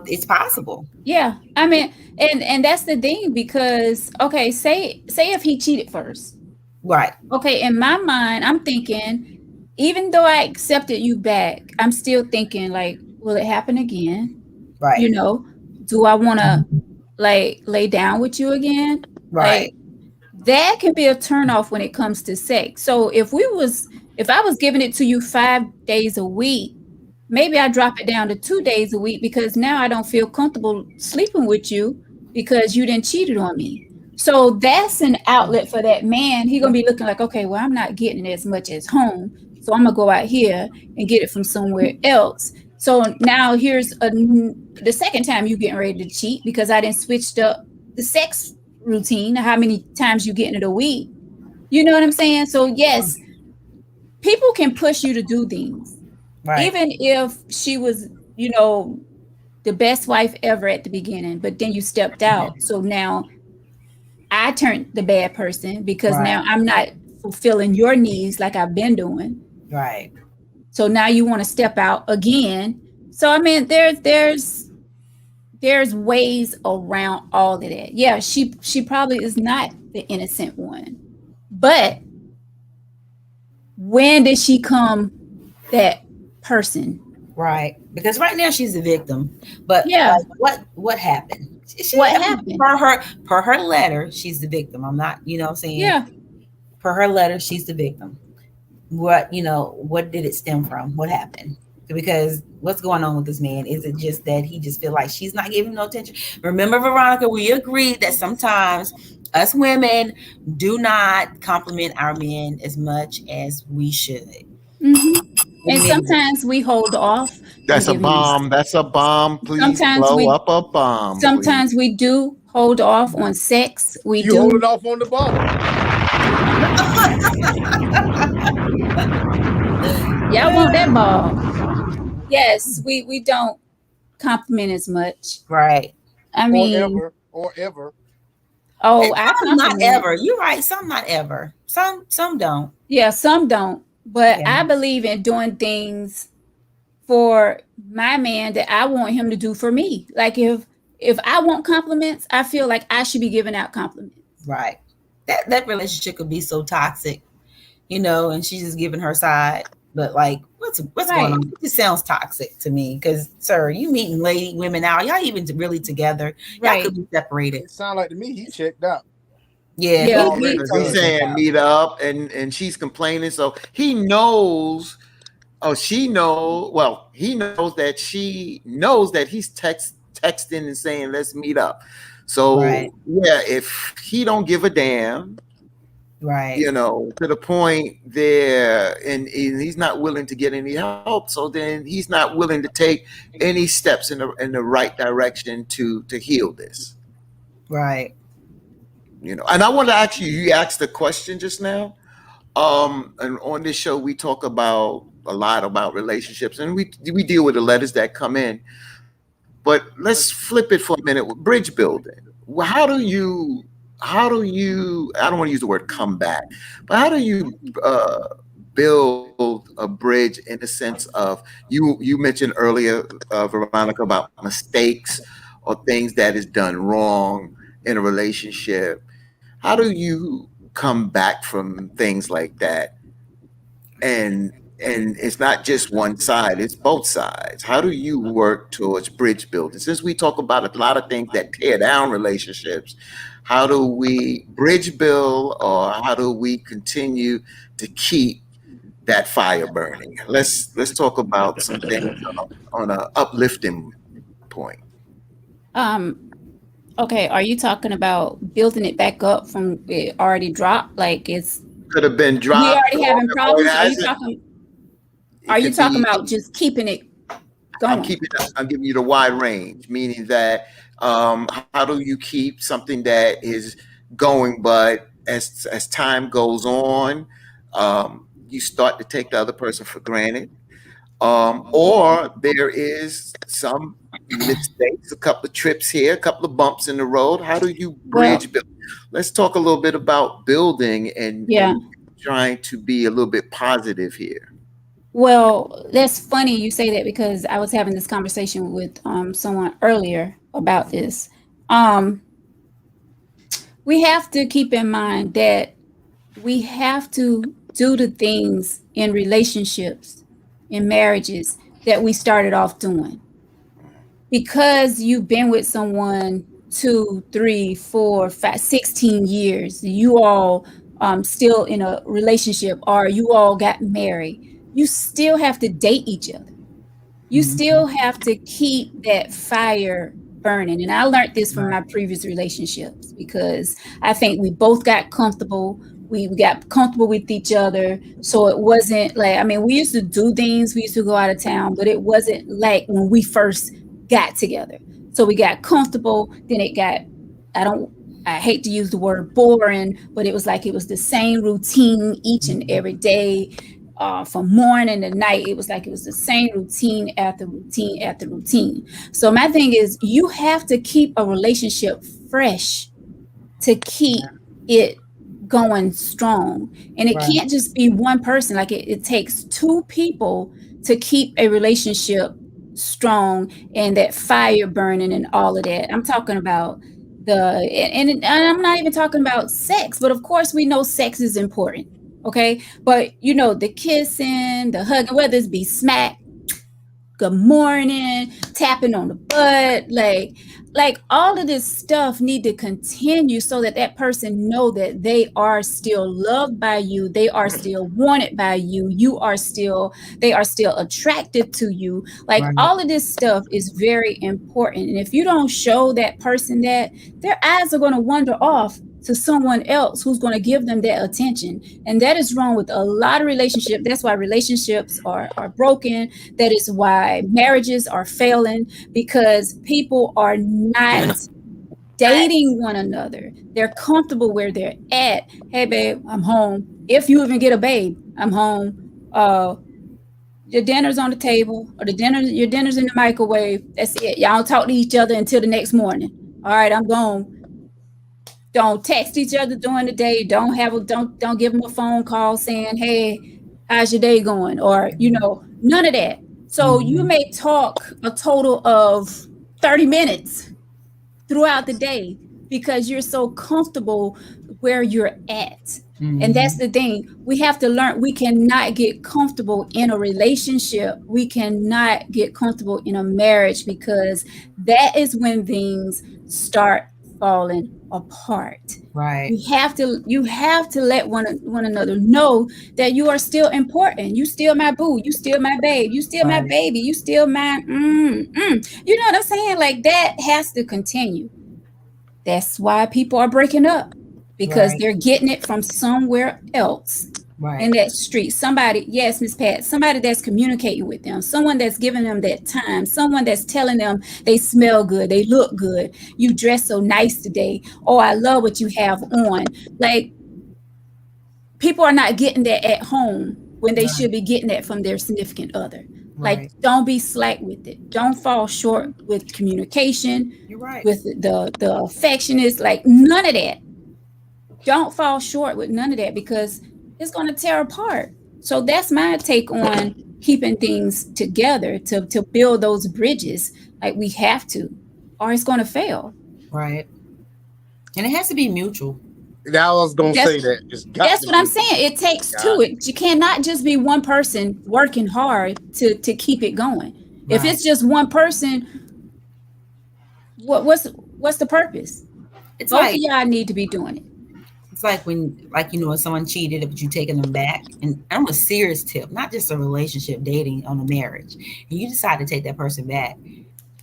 it's possible. yeah. I mean, and that's the thing because okay, say if he cheated first. Right. Okay, in my mind, I'm thinking, even though I accepted you back, I'm still thinking like, will it happen again? Right. You know, do I want to like lay down with you again? Right. Like that can be a turnoff when it comes to sex. So if I was giving it to you 5 days a week, maybe I drop it down to 2 days a week because now I don't feel comfortable sleeping with you because you didn't cheated on me. So that's an outlet for that man. He gonna be looking like, okay, well, I'm not getting as much as home, so I'm gonna go out here and get it from somewhere else. So now here's the second time you getting ready to cheat because I didn't switched up the sex routine. How many times you getting it a week? You know what I'm saying? So yes, people can push you to do things, Right. even if she was, you know, the best wife ever at the beginning, but then you stepped out. So now I turned the bad person because Right. now I'm not fulfilling your needs like I've been doing. Right. So now you want to step out again. So I mean, there's ways around all of that. Yeah, she probably is not the innocent one, but when did she come that person? Right. Because right now she's a victim. But Yeah, what happened? what I mean, happened? per her letter, she's the victim. I'm not, what I'm saying? Yeah, Per her letter, she's the victim. What did it stem from? What happened? Because what's going on with this man? Is it just that he just feel like she's not giving him no attention? Remember, Veronica, we agreed that sometimes us women do not compliment our men as much as we should. hmm and Admit it. sometimes we hold off from That's a giving them. bomb. That's a bomb. Please Sometimes blow we up a bomb, please. sometimes we do hold off on sex. We You hold it do. off on the ball. Y'all want that ball? Yes, we don't compliment as much. Right. I Or mean, ever. Or ever. oh, And I some not compliment. ever. You're right. Some not ever. Some don't. Yeah, some don't, but Yeah. I believe in doing things for my man that I want him to do for me. Like if I want compliments, I feel like I should be giving out compliments. Right. That relationship could be so toxic, and she's just giving her side. But like, what's going Right, on? It just sounds toxic to me. Because, sir, you meeting women out? Y'all even really together? Y'all right. could be separated. It sounded like to me he checked out. Yeah, He Yeah, already he Because he's turned. saying meet up, and she's complaining, so he knows. Oh, she knows. Well, he knows that she knows that he's texting and saying let's meet up. right, So yeah, if he don't give a damn, right, to the point there, and he's not willing to get any help, so then he's not willing to take any steps in the right direction to heal this. right. And I want to ask you. You asked the question just now. And on this show, we talk about a lot about relationships, and we deal with the letters that come in. But let's flip it for a minute with bridge building. Well, how do you? I don't want to use the word come back, but how do you build a bridge in the sense of you mentioned earlier, Veronica, about mistakes or things that is done wrong in a relationship. How do you come back from things like that? And it's not just one side, it's both sides. How do you work towards bridge building? Since we talk about a lot of things that tear down relationships, how do we bridge build, or how do we continue to keep that fire burning? Let's talk about some things on a uplifting point. um okay, are you talking about building it back up from it already dropped? Like it's Could have been we dropped, already having or it problems? hasn't. Are It you could talking be. about just keeping it I'm going? keeping. I'm giving you the wide range, meaning that how do you keep something that is going, but as time goes on, you start to take the other person for granted, or there is some mistakes, a couple of trips here, a couple of bumps in the road. How do you Well, bridge build? Let's talk a little bit about building yeah. and trying to be a little bit positive here. Well, that's funny you say that because I was having this conversation with someone earlier about this. Um, we have to keep in mind that we have to do the things in relationships, in marriages that we started off doing. Because you've been with someone 2, 3, 4, 5, 16 years, you all still in a relationship or you all got married, you still have to date each other. You Mhm. still have to keep that fire burning. And I learned this from Right. my previous relationships because I think we both got comfortable. We got comfortable with each other. So it wasn't like, I mean, we used to do things, we used to go out of town, but it wasn't like when we first got together. So we got comfortable, then it got, I don't, I hate to use the word boring, but it was like it was the same routine each and every day, from morning to night. It was like it was the same routine after routine after routine. So my thing is, you have to keep a relationship fresh to keep it going strong. And it Right. can't just be one person. Like it takes two people to keep a relationship strong and that fire burning and all of that. I'm talking about and I'm not even talking about sex, but of course we know sex is important. Okay. But you know, the kissing, the hugging, whether it's be smack, good morning, tapping on the butt, like all of this stuff need to continue so that that person know that they are still loved by you, they are still wanted by you, they are still attracted to you. Like Right. all of this stuff is very important. And if you don't show that person that, their eyes are going to wander off to someone else who's going to give them that attention. And that is wrong with a lot of relationships. That's why relationships are broken. That is why marriages are failing, because people are not dating one another. They're comfortable where they're at. Hey, babe, I'm home. If you even get a babe, I'm home. Your dinner's on the table, or your dinner's in the microwave. That's it. Y'all don't talk to each other until the next morning. All right, I'm gone. Don't text each other during the day. Don't give them a phone call saying, "Hey, how's your day going?" Or none of that. So you Mhm. may talk a total of 30 minutes throughout the day because you're so comfortable where you're at. And that's Mhm. the thing. We have to learn we cannot get comfortable in a relationship. We cannot get comfortable in a marriage because that is when things start falling apart. Right. You have to let one another know that you are still important. You still my boo. You still my babe. You still my Right. baby. You still my You know what I'm saying? Like that has to continue. That's why people are breaking up because Right. they're getting it from somewhere else in Right. that street. Somebody, yes, Miss Pat, somebody that's communicating with them, someone that's giving them that time, someone that's telling them they smell good, they look good, you dress so nice today. Oh, I love what you have on. Like people are not getting that at home when they Right. should be getting that from their significant other. Like, Right. don't be slack with it. Don't fall short with communication, You're right. with the affectionate, like none of that. Don't fall short with none of that because it's going to tear apart. So that's my take on keeping things together to build those bridges. Like we have to, or it's going to fail. Right. And it has to be mutual. Now I was gonna That's say that it's got that's to what I'm be. saying. It takes two. Got You cannot just be one person working hard to keep it going. If Right. it's just one person, what's the purpose? It's Both of like y'all need to be doing it. it's like when someone cheated, but you taking them back. And I'm a serious tip, not just a relationship, dating on a marriage. And you decide to take that person back.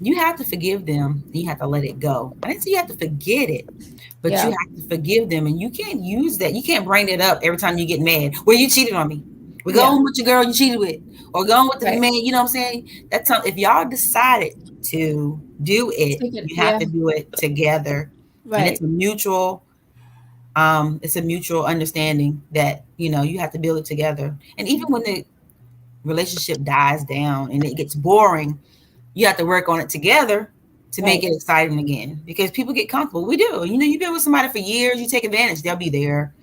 You have to forgive them. And you have to let it go. I didn't say you have to forget it, but you Yeah, have to forgive them. And you can't use that. You can't bring it up every time you get mad. Well, you cheated on me. We go yeah, home with your girl you cheated with, or going with the right. man. You know what I'm saying? That's something. If y'all decided to do it, Take it. you have Yeah, to do it together, and right, it's a mutual understanding that you have to build it together. And even when the relationship dies down and it gets boring, you have to work on it together to make right. it exciting again, because people get comfortable. We do. You've been with somebody for years, you take advantage, they'll be there.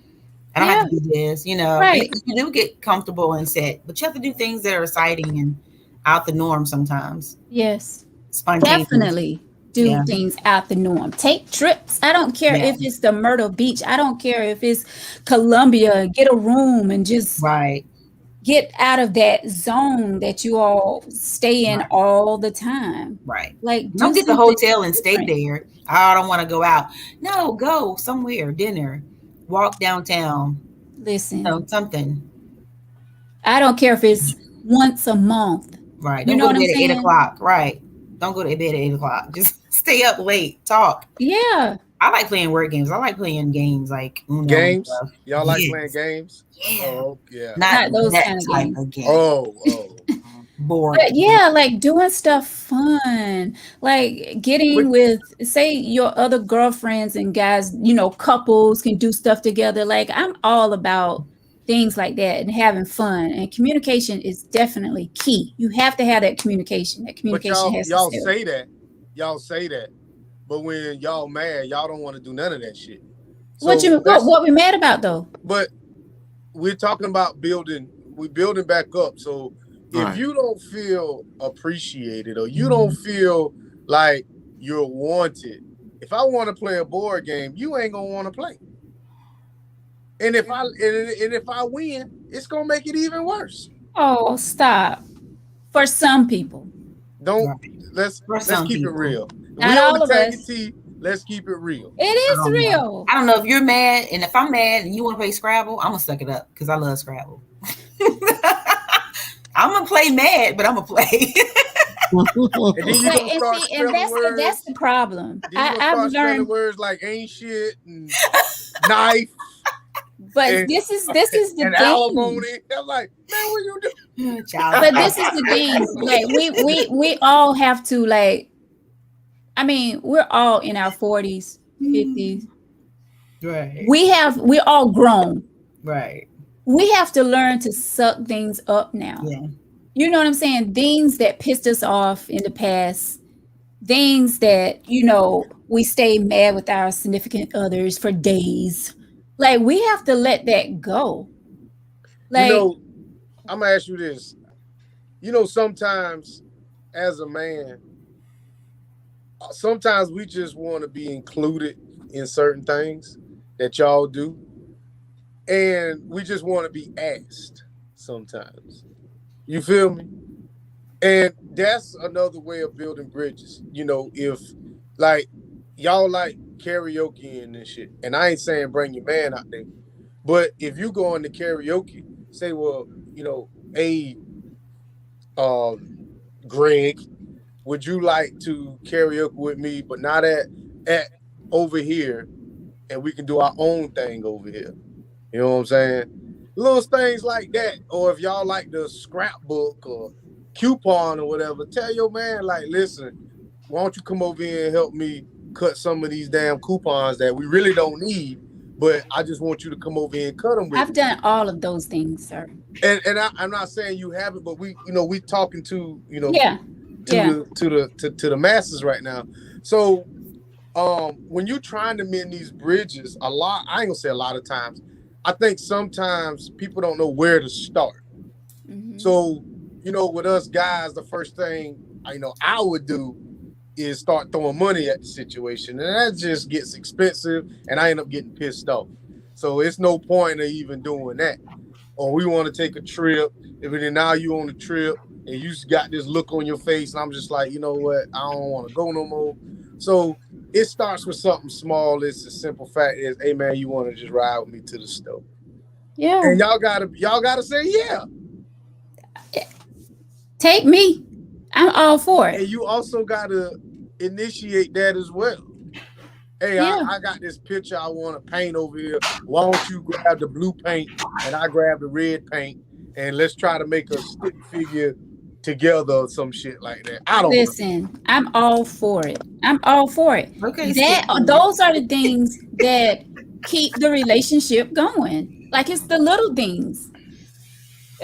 I don't have Yeah, to do this, and right. you do get comfortable and set, but you have to do things that are exciting and out the norm sometimes, Yes. spontaneous. Definitely do Yeah. things out the norm. Take trips. I don't care Yeah. if it's the Myrtle Beach. I don't care if it's Columbia. Get a room and just Right. get out of that zone that you all stay in Right. all the time. Right. Like Don't do get the something hotel and stay different. there. I don't want to go out. No, go somewhere, dinner, walk downtown, Listen, something. I don't care if it's once a month. Right. You Don't know go to what I'm bed at eight saying? o'clock. Right. Don't go to bed at 8 o'clock. Just stay up late. Talk. Yeah. I like playing word games. I like playing games like Uno and Games? stuff. Y'all like playing Yes. games? Yeah. Oh, yeah. Not Not those that kind of type games. of game. Oh. Board. But yeah, like doing stuff fun, like But getting with, say, your other girlfriends and guys, couples can do stuff together. Like, I'm all about things like that and having fun. And communication is definitely key. You have to have that communication. That but communication has to y'all sell. say that. Y'all say that. But when y'all mad, y'all don't want to do none of that shit. So What we mad about though? but we're talking about we're building back up. So if Right. you don't feel appreciated or you don't feel like you're wanted, if I want to play a board game, you ain't gonna want to play. And if I win, it's gonna make it even worse. Oh, stop. For some people. Don't Right. let's For let's some keep it people. real. Not We on all the of us. Tag let's keep it real. It I is don't know. real. I don't know if you're mad, and if I'm mad and you want to play Scrabble, I'm gonna suck it up because I love Scrabble. I'm gonna play mad, but I'm gonna play. And then you But gonna and start see, and spelling that's words. the problem. Then you gonna I've start spelling learned, words like ain't shit and knife but and, this is the and thing. alimony. I'm like, man, what you do? Child. But this is the thing. Like we all have to, like, I mean, we're all in our 40s, 50s. Right. We're all grown. Right. We have to learn to suck things up now. Yeah. You know what I'm saying? Things that pissed us off in the past, things that, we stay mad with our significant others for days. Like, we have to let that go. You Like, know, I'm gonna ask you this. Sometimes as a man, sometimes we just want to be included in certain things that y'all do. And we just want to be asked sometimes. You feel me? And that's another way of building bridges. If like y'all like karaoke and this shit, and I ain't saying bring your man out there, but if you go into karaoke, say, well, hey, Greg, would you like to karaoke with me, but not at over here, and we can do our own thing over here. You know what I'm saying? Little things like that. Or if y'all like the scrapbook or coupon or whatever, tell your man, like, listen, why don't you come over here and help me cut some of these damn coupons that we really don't need, but I just want you to come over here and cut them with I've me. done all of those things, sir. And I'm not saying you haven't, but we talking to Yeah. Yeah. to the masses right now. So when you're trying to mend these bridges, I ain't gonna say a lot of times, I think sometimes people don't know where to start. Mhm. So, with us guys, the first thing I would do is start throwing money at the situation. And that just gets expensive and I end up getting pissed off. So it's no point of even doing that. Or we want to take a trip. If then now you on the trip and you just got this look on your face, and I'm just like, you know what? I don't want to go no more. So it starts with something small. It's a simple fact is, hey man, you want to just ride with me to the store? Yeah. And y'all gotta say yeah. Take me. I'm all for And it. you also gotta initiate that as well. Hey, Yeah. I got this picture I want to paint over here. Why don't you grab the blue paint and I grab the red paint and let's try to make a stick figure together or some shit like that. I don't know. Listen, I'm all for it. I'm all for it. Okay. Those are the things that keep the relationship going. Like, it's the little things.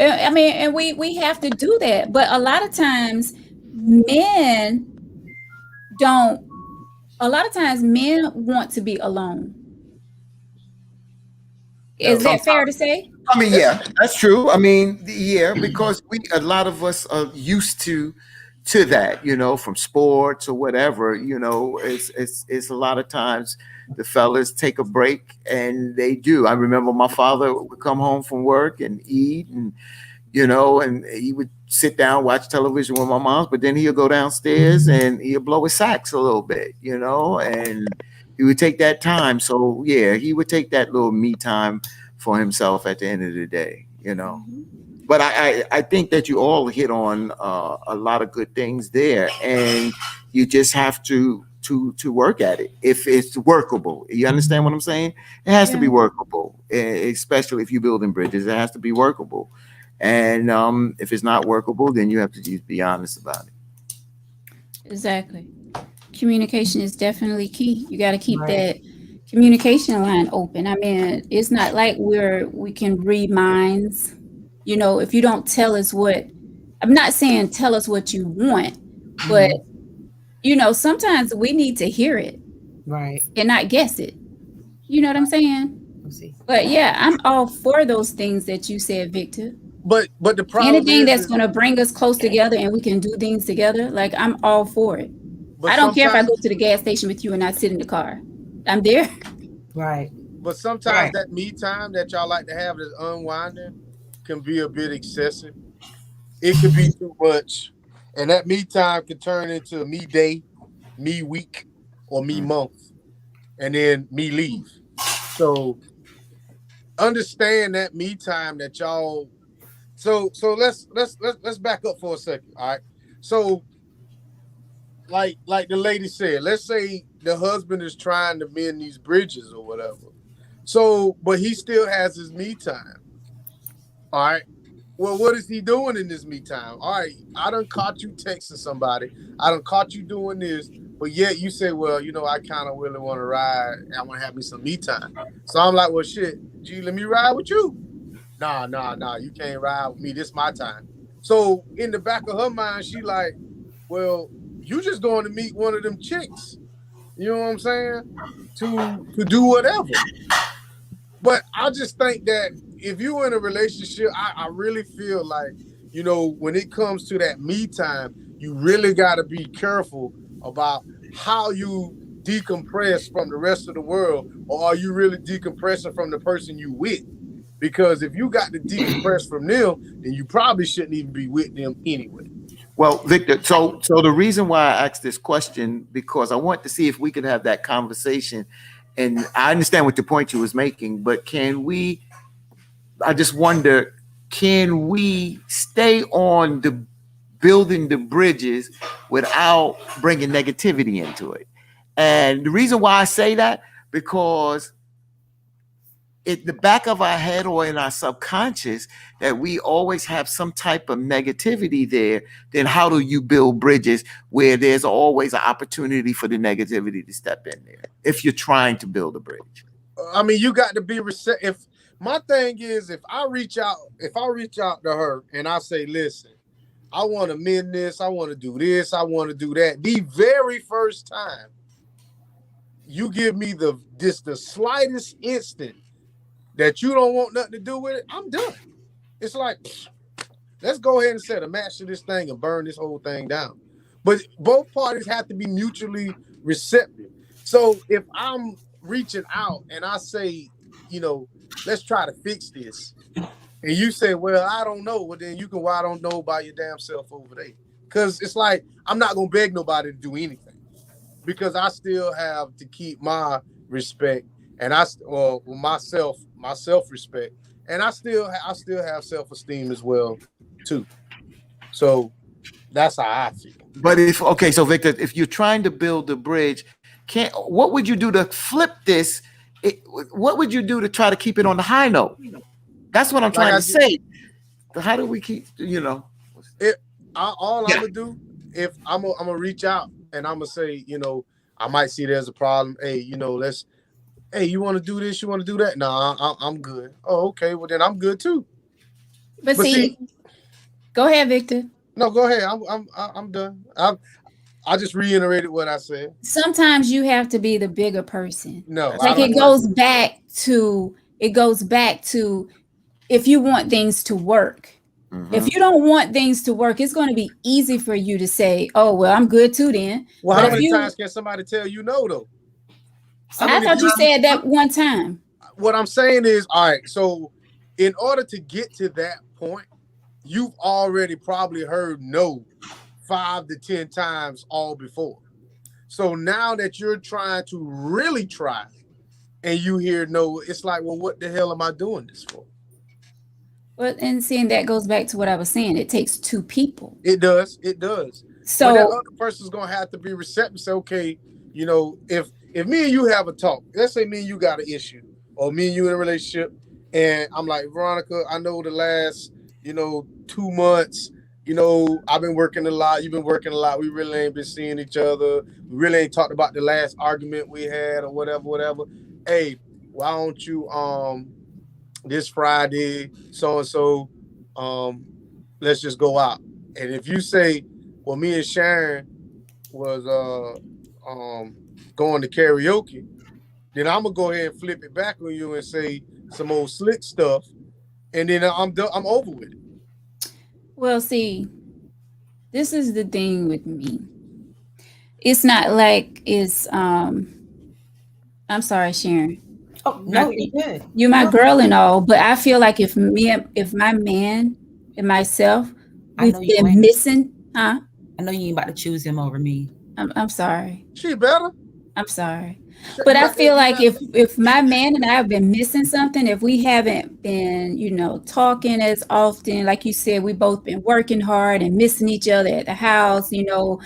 I mean, and we have to do that. But a lot of times men don't a lot of times men want to be alone. Is Hell, that fair to say? I mean, yeah, that's true. I mean, yeah, because a lot of us are used to that, from sports or whatever. It's a lot of times the fellas take a break and they do. I remember my father would come home from work and eat, and he would sit down, watch television with my mom, but then he'll go downstairs and he'll blow his sax a little bit, and he would take that time. So yeah, he would take that little me time for himself at the end of the day. Mhm. but I think that you all hit on a lot of good things there, and you just have to work at it if it's workable. You understand what I'm saying? It has to Yeah, be workable, especially if you're building bridges. It has to be workable, and if it's not workable, then you have to just be honest about it. exactly. Communication is definitely key. You got to keep Right. that communication line open. I mean, it's not like we can read minds. You know, if you don't tell us what, I'm not saying tell us what you want, but Mhm. sometimes we need to hear it Right. and not guess it. You know what I'm saying? Let's see. But yeah, I'm all for those things that you said, Victor. But the problem Anything that's is going to bring us close together and we can do things together, like I'm all for it. but I don't care if I sometimes go to the gas station with you and I sit in the car. I'm there. Right. but sometimes Right. that me time that y'all like to have that's unwinding can be a bit excessive. It could be too much. And that me time can turn into me day, me week, or me Mm. month, and then me leave. So understand that me time that y'all. So let's back up for a second. All right. So like the lady said, let's say the husband is trying to mend these bridges or whatever. So, but he still has his me time. All right. Well, what is he doing in this me time? All right, I done caught you texting somebody. I done caught you doing this, but yet you say, well, I kind of really want to ride. I want to have me some me time. So I'm like, well, shit, G, let me ride with you. Nah, you can't ride with me. This my time. So in the back of her mind, she like, well, you just going to meet one of them chicks. You know what I'm saying? To do whatever. But I just think that if you're in a relationship, I really feel like, when it comes to that me time, you really got to be careful about how you decompress from the rest of the world, or are you really decompressing from the person you with? Because if you got to decompress from them, then you probably shouldn't even be with them anyway. Well, Victor, so the reason why I asked this question because I want to see if we could have that conversation, and I understand what the point you was making, but can we? I just wonder, can we stay on the building the bridges without bringing negativity into it? And the reason why I say that because in the back of our head or in our subconscious that we always have some type of negativity there, then how do you build bridges where there's always an opportunity for the negativity to step in there if you're trying to build a bridge? I mean, you got to be receptive. My thing is, if I reach out to her and I say, listen, I want to mend this, I want to do this, I want to do that. The very first time you give me the slightest instant that you don't want nothing to do with it, I'm done. It's like, let's go ahead and set a match to this thing and burn this whole thing down. But both parties have to be mutually receptive. So if I'm reaching out and I say, let's try to fix this, and you say, well, I don't know, well, then you can, well, I don't know by your damn self over there. Because it's like, I'm not going to beg nobody to do anything because I still have to keep my respect and my self respect, and I still have self esteem as well too. So that's how I feel. But if okay, so Victor, if you're trying to build a bridge, can't what would you do to flip this? It, what would you do to try to keep it on the high note? That's what I'm Like trying I to just, say. How do we keep, you know? it, all I'm Yeah. gonna do, if I'm gonna reach out and I'm gonna say, I might see there's a problem. Hey, hey, you want to do this? You want to do that? No, I'm good. Oh, okay. Well, then I'm good too. But But see, see, go ahead, Victor. no, go ahead. I'm done. I just reiterated what I said. Sometimes you have to be the bigger person. No, That's I Like don't right. want to. it goes back to if you want things to work. If Mm-hmm. you don't want things to work, it's going to be easy for you to say, "Oh, well, I'm good too then." Well, But how if Right. many you times can somebody tell you no though? I I mean, if thought you you, said that one time. what I'm saying is, all right. So, in order to get to that point, you've already probably heard no 5 to 10 times all before. So now that you're trying to really try and you hear no, it's like, well, what the hell am I doing this for? Well, and seeing that goes back to what I was saying. It takes two people. It does. It does. But that So other person's gonna have to be receptive. Say, okay, if me and you have a talk, let's say me and you got an issue, or me and you in a relationship, and I'm like, Veronica, I know the last, 2 months, I've been working a lot, you've been working a lot, we really ain't been seeing each other, we really ain't talked about the last argument we had or whatever, whatever. Hey, why don't you this Friday, so and so, um, let's just go out. And if you say, well, me and Sharon was going to karaoke, then I'm gonna go ahead and flip it back on you and say some old slick stuff, and then I'm done. I'm over with it. well, see, this is the thing with me. It's not like it's I'm sorry, Sharon. Oh My, no, you're good. you're my No, girl and all, but I feel like if my man and myself, I we've know you been ain't. missing, huh? I know you ain't about to choose him over me. I'm sorry. She better. I'm sorry. But I feel You like better. if my man and I have been missing something, if we haven't been, talking as often, like you said, we both been working hard and missing each other at the house, you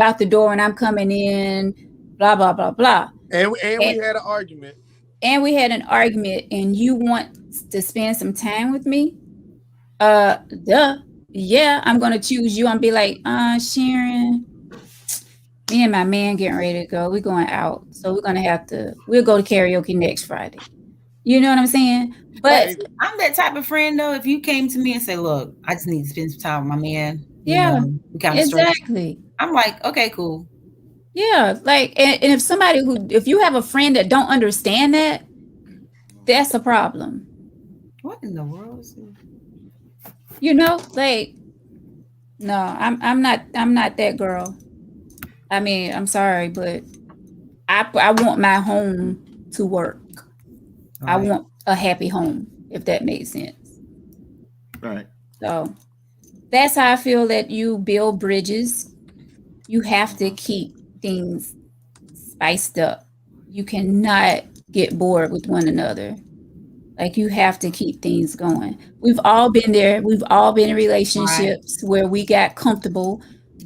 out the door and I'm coming in, blah, blah, blah, blah. And we And, had an argument. and we had an argument and you want to spend some time with me, duh. Yeah, I'm gonna choose you. I'm be like, Sharon, me and my man getting ready to go. We're going out. So we'll go to karaoke next Friday. You know what I'm saying? But But Hey, I'm that type of friend though. If you came to me and say, "Look, I just need to spend some time with my man," yeah, we kind of stressed. exactly. I'm like, okay, cool. Yeah. Like, and if you have a friend that don't understand that, that's a problem. What in the world is this? Like, no, I'm not that girl. I mean, I'm sorry, but I want my home to work. All I right. want a happy home, if that makes sense. Right. So that's how I feel that you build bridges. You have to keep things spiced up. You cannot get bored with one another. Like you have to keep things going. We've all been there. We've all been in Right. relationships where we got comfortable,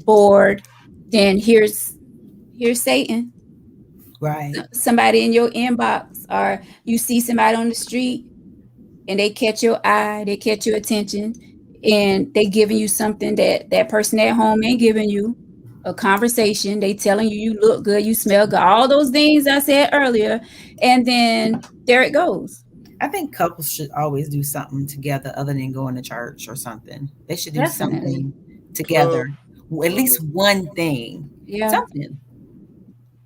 bored. Then here's Satan. Right. Somebody in your inbox, or you see somebody on the street and they catch your eye, they catch your attention, and they giving you something that that person at home ain't giving you. A conversation, they telling you you look good, you smell good, all those things I said earlier, and then there it goes. I think couples should always do something together other than going to church or something. They should do Definitely. something club, together. At least one thing. Yeah. Something.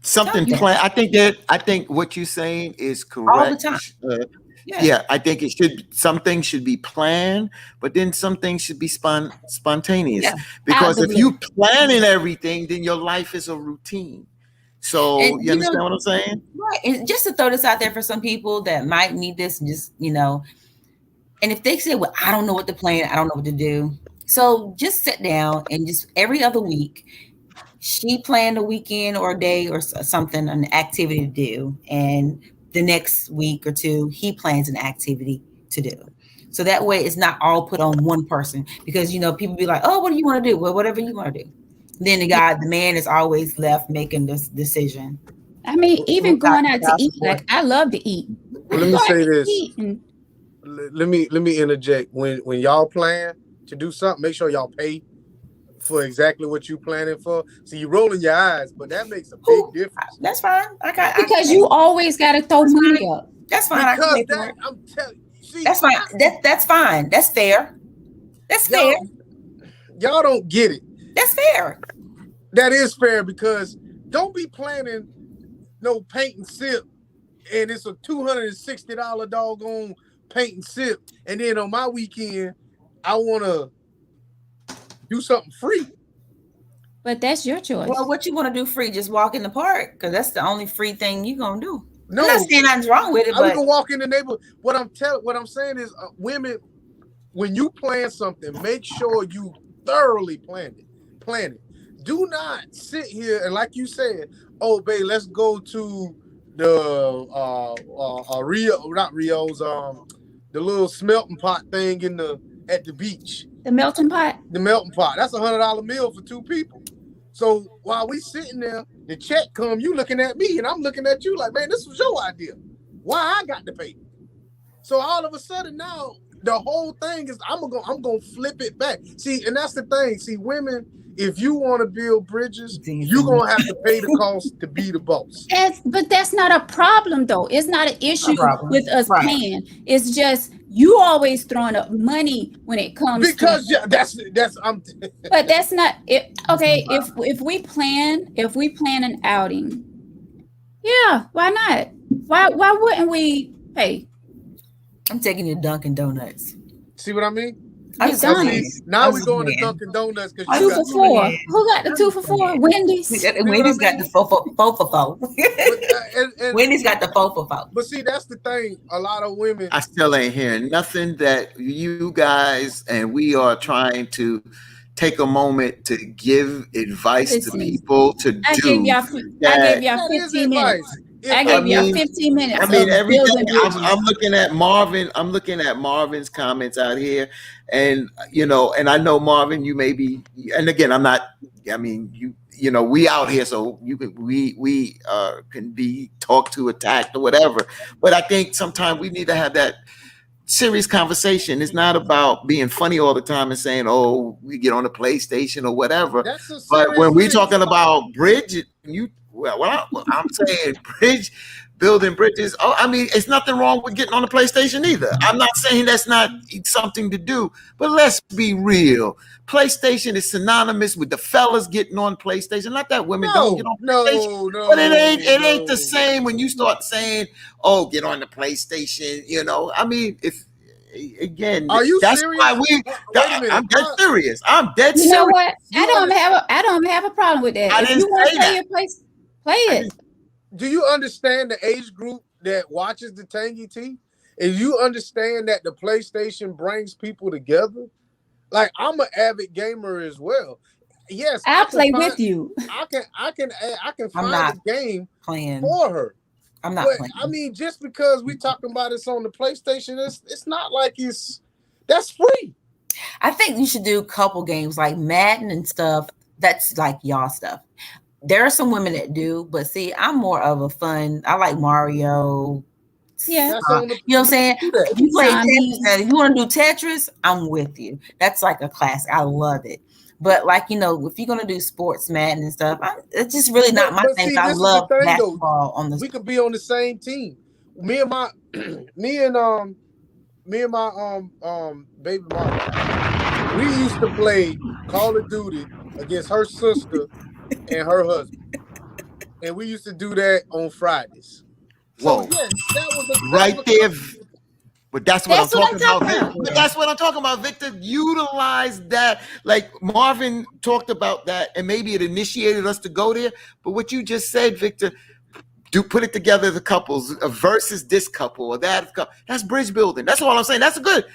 Something Something. plan. I think what you're saying is All the time. correct. Yeah. Yeah, I think some things should be planned, but then some things should be spontaneous. Yeah. I Because if believe. you planning everything, then your life is a routine. And So you you know, understand what I'm saying? right. And just to throw this out there for some people that might need this, just and if they say, "Well, I don't know what to plan, I don't know what to do," so just sit down and just every other week, she planned a weekend or a day or something, an activity to do, and the next week or two, he plans an activity to do. So that way, it's not all put on one person because people be like, "Oh, what do you want to do?" Well, whatever you want to do. Then the man is always left making this decision. I mean, even Child going out to eat, support. like I love to eat. well, We let go me out say to this. eat, and Let me interject. When y'all plan to do something, make sure y'all pay for exactly what you planning for. So you rolling your eyes, but that makes a big Who? difference. That's fine. I can because pay. you always got to throw That's money fine. up. That's fine. I can Because pay for that it. I'm telling you, see, That's fine. That's fine. That's fair. That's fair. y'all y'all don't get it. That's fair. That is fair because don't be planning no paint and sip, and it's a $260 doggone paint and sip, and then on my weekend I want to do something free. But that's your Well, choice. what you want to do free? Just walk in the park because that's the only free thing you gonna do. I'm not No, saying nothing's wrong with it, I we but can walk in the neighborhood. What I'm saying is, women, when you plan something, make sure you thoroughly plan it. Plan it. Do not sit here and like you said, oh babe, let's go to the Rio, not Rio's, the little smelting pot thing at the beach. The melting pot. The melting pot. That's $100 meal for 2 people. So while we sitting there, the check come. You looking at me, and I'm looking at you like, man, this was your idea. Why I got to pay? So all of a sudden now, the whole thing is I'm gonna flip it back. See, and that's the thing. See, women, if you want to build bridges, you're gonna have to pay the cost to be the boss. But that's not a problem, though. It's not an issue with us Right. paying. It's just you always throwing up money when it comes Because to that's I'm. But that's not it. Okay, if we plan an outing, yeah, why not? Why wouldn't we pay? I'm taking you to Dunkin' Donuts. See what I mean? I just McDonald's. Now we're going to Dunkin' Donuts because you 2 got for $4. Who got the 2 for $4? Wendy's. Wendy's got the 4 for 4. and Wendy's got the 4 for 4. But see, that's the thing. A lot of women. I still ain't hearing nothing that you guys and we are trying to take a moment to give advice to Listen, people to do. I gave y'all That is 15 minutes. advice. I gave y'all 15 minutes. I mean, of every day building bridges. I'm looking at Marvin. I'm looking at Marvin's comments out here, and and I know Marvin. You may be, and again, I'm not. I mean, we out here, so we can be talked to, attacked, or whatever. But I think sometimes we need to have that serious conversation. It's not about being funny all the time and saying, "Oh, we get on the PlayStation or whatever." That's a But when we're serious talking about bridge, I'm saying building bridges. Oh, I mean, it's nothing wrong with getting on the PlayStation either. I'm not saying that's not something to do, but let's be real. PlayStation is synonymous with the fellas getting on PlayStation. Not that women don't get on PlayStation, but it ain't the same when you start saying, "Oh, get on the PlayStation." I mean, if again, Are you that's serious? why Wait a minute. I'm dead serious. I'm dead You serious. know what? I don't have a problem with that. I If didn't you want say to play that. your place, play it. Do you understand the age group that watches the Tangy T? And you understand that the PlayStation brings people together? Like, I'm an avid gamer as well. Yes, I'll play with you. I can find not a game playing. for her. I'm not But playing. I mean, just because we talking about it's on the PlayStation, it's not like that's free. I think you should do a couple games like Madden and stuff. That's like y'all stuff. There are some women that do, but see, I'm more of a fun. I like Mario. Yeah. That's on the, You know what I'm saying? do that. If you play Zombies. Tetris, if you want to do Tetris, I'm with you. That's like a classic. I love it. But like, if you're gonna do sports, Madden and stuff, it's just really not my But thing. see, I this is the love thing, though. basketball on the. We could be on the same team. Me and my baby mama, we used to play Call of Duty against her sister and her husband. And we used to do that on Fridays. So, Whoa. yes, that was Right there. But that's what That's I'm what talking I'm about. talking Victor. But that's what I'm talking about, Victor. Utilize that. Like Marvin talked about that, and maybe it initiated us to go there. But what you just said, Victor, put it together as a couples versus this couple or that couple. That's bridge building. That's all I'm saying. That's a great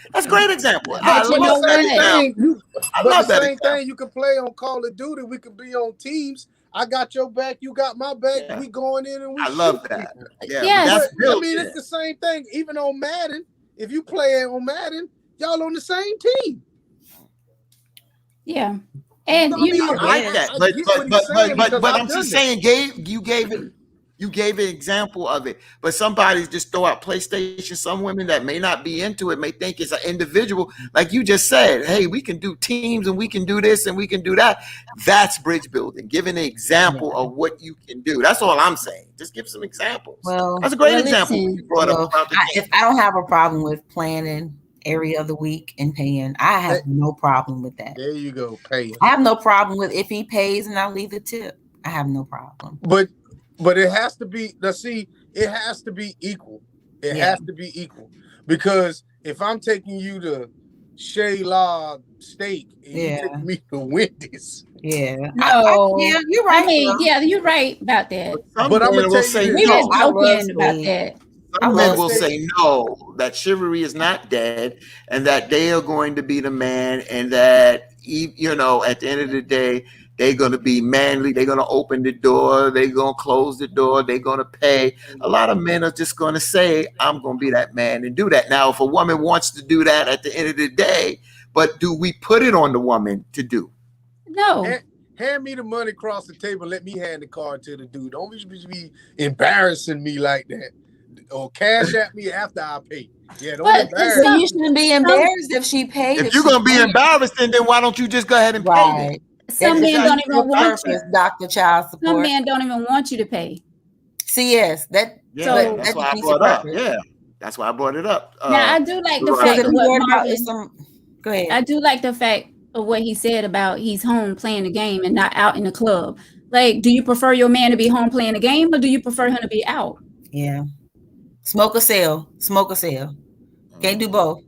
example. I But you know love that what? example. I But love the that same example. thing, you can play on Call of Duty. We could be on teams. I got your back. You got my back. Yeah. We going in and we I love shoot that. people. Yeah, Yes. but that's But, I building. mean, it's the same thing. Even on Madden, if you play on Madden, y'all on the same team. Yeah. And So, I mean, I like that, I but get what he's saying because but I've I'm just done saying, you gave an example of it. But somebody just throw out PlayStation. Some women that may not be into it may think it's an individual, like you just said. Hey, we can do teams and we can do this and we can do that. That's bridge building. Giving an example of what you can do. That's all I'm saying. Just give some examples. Well, that's a great well, example listen. you brought up about the if I don't have a problem with planning every other week and paying, I have no problem with that. There you go, paying. I have no problem with if he pays and I leave the tip. I have no problem. But it has to be. Let's see. It has to be equal. It has to be equal because if I'm taking you to Shayla Steak and you take me to Wendy's, Yeah. No. Yeah, you're right. I mean, yeah, you're right about that. but I'm gonna will tell say you We this. just I love joking about steak. that. Some men will steak. say no, that chivalry is not dead, and that they are going to be the man, and that at the end of the day, They're going to be manly. They're going to open the door. They're going to close the door. They're going to pay. A lot of men are just going to say, I'm going to be that man and do that. Now, if a woman wants to do that at the end of the day, but do we put it on the woman to do? No. Hand me the money across the table. Let me hand the card to the dude. Don't be embarrassing me like that. Or cash at me after I pay. Yeah, don't embarrass So me. you shouldn't be embarrassed if she paid. If you're going to be embarrassed, then why don't you just go ahead and pay it? Some men don't even want you. Dr. Child Support. Some men don't even want you to pay. See, yes, that's why I brought it up. Yeah, that's why I brought it up. Now I do like the fact of what Marvin. Go ahead. I do like the fact of what he said about he's home playing the game and not out in the club. Like, do you prefer your man to be home playing the game, or do you prefer him to be out? Yeah. Smoke or sell. Can't do both.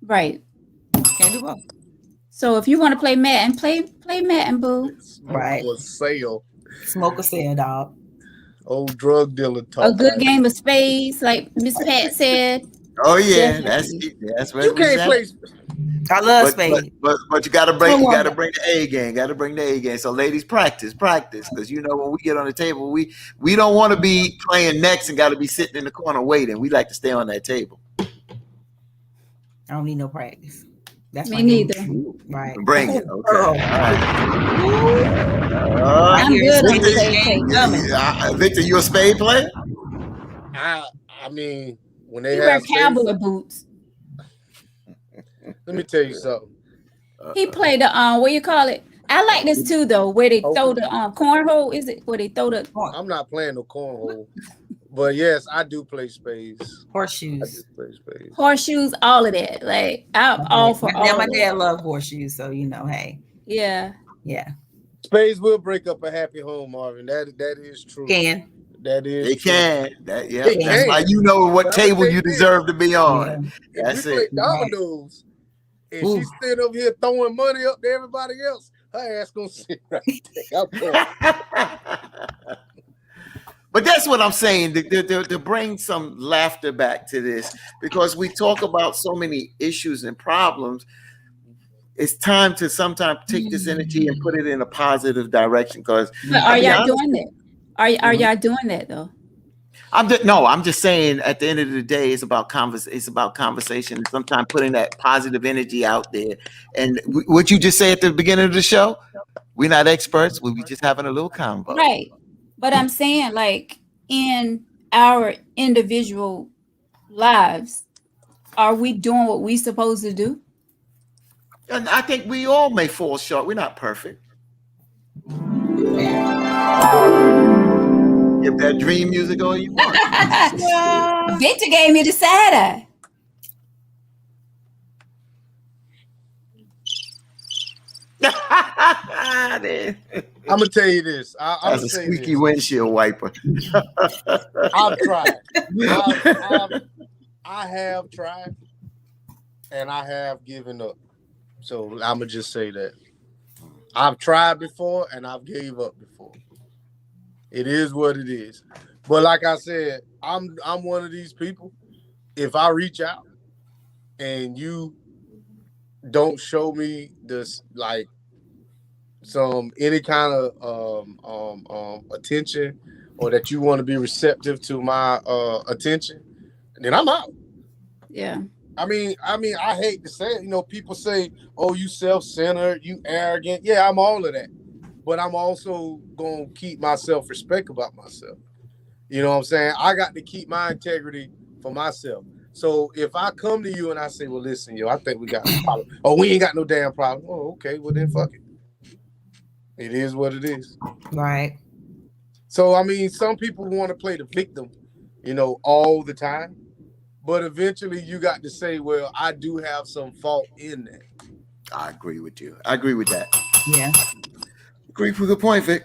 Right. Can't do both. So if you want to play Madden, play Madden, boo. Right. Or sale. Smoke or sell, dog. Old drug dealer talk. A good game of spades, like Miss Pat said. Oh yeah, that's what you can't play. I love spades. But you gotta bring the A game. Gotta bring the A game. So ladies, practice, because when we get on the table, we don't want to be playing next and gotta be sitting in the corner waiting. We like to stay on that table. I don't need no practice. That's me neither. Right. Bring it. Okay. All right. I'm good on the Victor, you a spade player? I mean, when they wear cowboy boots. Let me tell you something. He played the what you call it? I like this too though, where they throw the cornhole. Is it where they throw the? I'm not playing no cornhole, but yes, I do play spades. Horseshoes. I do play spades. Horseshoes, all of that. Like I'm all for all. Yeah, my dad loved horseshoes, so hey. Yeah. Spades will break up a happy home, Marvin. That is true. That is. They true. can. That's why you know what table you deserve to be on. Yeah. That's if you play dominoes, and she's still over here throwing money up to everybody else, her ass gonna sit right there. But that's what I'm saying, to bring some laughter back to this, because we talk about so many issues and problems. It's time to sometimes take this energy and put it in a positive direction. Because are y'all doing that? Are y'all doing that though? I'm just saying. At the end of the day, it's about conversation. Sometimes putting that positive energy out there. And what you just say at the beginning of the show, we're not experts. We just having a little convo, right? But I'm saying, like, in our individual lives, are we doing what we supposed to do? And I think we all may fall short. We're not perfect. Give that dream music all you want. Victor gave me the side eye. I'm gonna tell you this. That's a squeaky windshield wiper. I've tried. I have tried, and I have given up. So I'm gonna just say that I've tried before and I've gave up before. It is what it is. But like I said, I'm one of these people. If I reach out and you don't show me this, like, any kind of attention, or that you want to be receptive to my attention, then I'm out. Yeah. I mean, I hate to say it. People say, "Oh, you self-centered, you arrogant." Yeah, I'm all of that, but I'm also gonna keep my self-respect about myself. You know what I'm saying? I got to keep my integrity for myself. So if I come to you and I say, "Well, listen, I think we got a problem," or "We ain't got no damn problem," oh, okay, well then fuck it. It is what it is. Right. So I mean, some people want to play the victim, all the time. But eventually you got to say, well, I do have some fault in that. I agree with you. I agree with that. Yeah. Agree with a good point, Vic.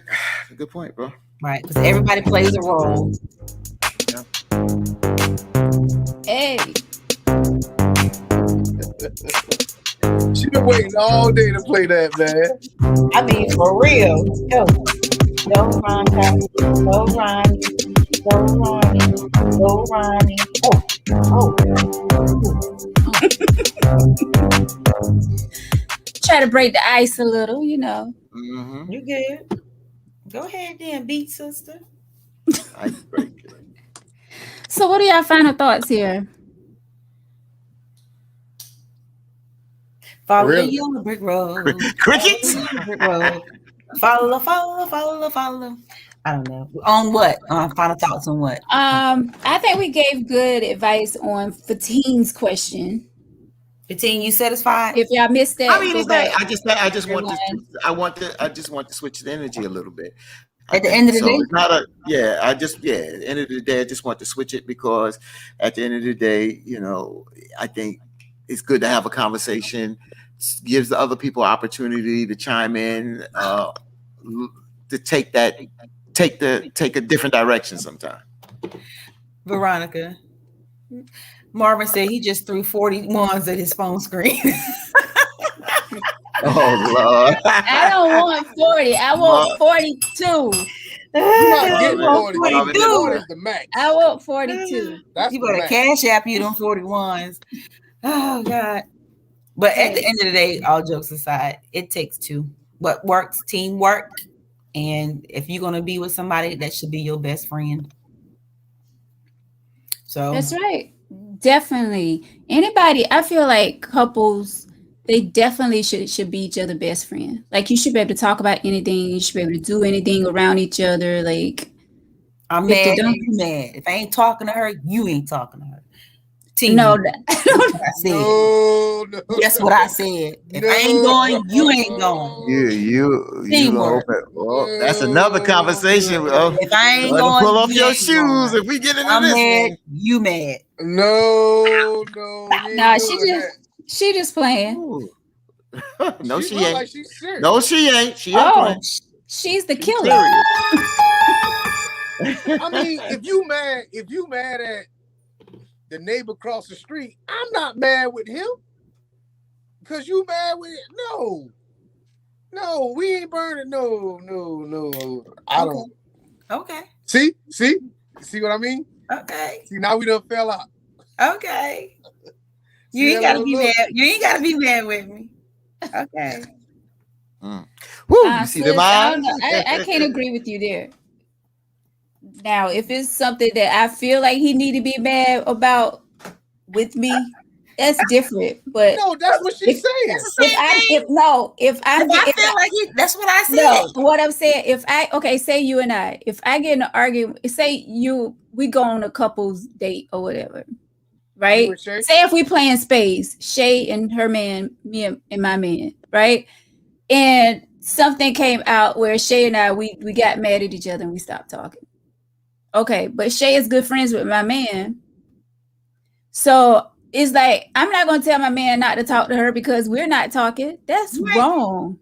Good point, bro. Right. Because everybody plays a role. Yeah. Hey. She been waiting all day to play that, man. I mean, for real. Go. Go, Ronnie. Go, Ronnie. Go, Ronnie. Go, Ronnie. Oh. try to break the ice a little, you know. Mm-hmm. You good? Go ahead then, beat sister. Icebreaker. So, what are y'all final thoughts here? Follow the Really? yellow brick road. Crickets. Brick road. Follow, follow, follow, follow. I don't know. On what? Final thoughts on what? I think we gave good advice on Fateen's question. 15, you satisfied? If y'all missed I that, mean, go it's that back. I just want to Rewind. I just want to switch the energy a little bit. I At the think end of the so. day? It's not a yeah. At the end of the day, I just want to switch it because at the end of the day, I think it's good to have a conversation. Gives the other people opportunity to chime in, to take a different direction sometime. Veronica. Marvin said he just threw 41s at his phone screen. Oh Lord! I don't want 40. I want 42. You're not getting Marvin, 40. Marvin, 40 is the max. I want 42. That's You the better max. cash app you them 41s. Oh God. But at the end of the day, all jokes aside, it takes two. What works, teamwork. And if you're gonna be with somebody, that should be your best friend. So That's right. Definitely. Anybody, I feel like couples, they definitely should be each other's best friend. Like you should be able to talk about anything. You should be able to do anything around each other. Like I'm if they mad, don't, you mad. If I ain't talking to her, you ain't talking to her. no, Teamwork. That's what I said. No. That's what I said. If I ain't going, you ain't going. You gonna Teamwork. open? Well, that's another conversation. If I ain't Go ahead and going, pull off you your ain't shoes going. if we get into I'm this mad, one. you mad. No, you ain't nah, doing she just playing. Ooh. that. No, She she look ain't. like she's serious. No, she ain't. She ain't Oh, playing. she's the She's killer. serious. I mean, if you mad at the neighbor across the street, I'm not mad with him. Because you mad with it. No, we ain't burning. No. I don't. Okay. See what I mean? Okay. See, now we done fell out. Okay. You See ain't that gotta little be look? mad. You ain't gotta be mad with me. Okay. Woo, you see Sis, them I eyes? don't know. I can't agree with you there. Now, if it's something that I feel like he need to be mad about with me, that's different. But No, that's what she's saying. That's the same thing. if I'm If I feel like that's what I said. no, what I'm saying, say you and I, if I get in an argument, say we go on a couple's date or whatever, right? You and Shay? Say if we playing spades, Shay and her man, me and my man, right? And something came out where Shay and I we got mad at each other and we stopped talking. Okay, but Shay is good friends with my man. So it's like I'm not gonna tell my man not to talk to her because we're not talking. That's wrong.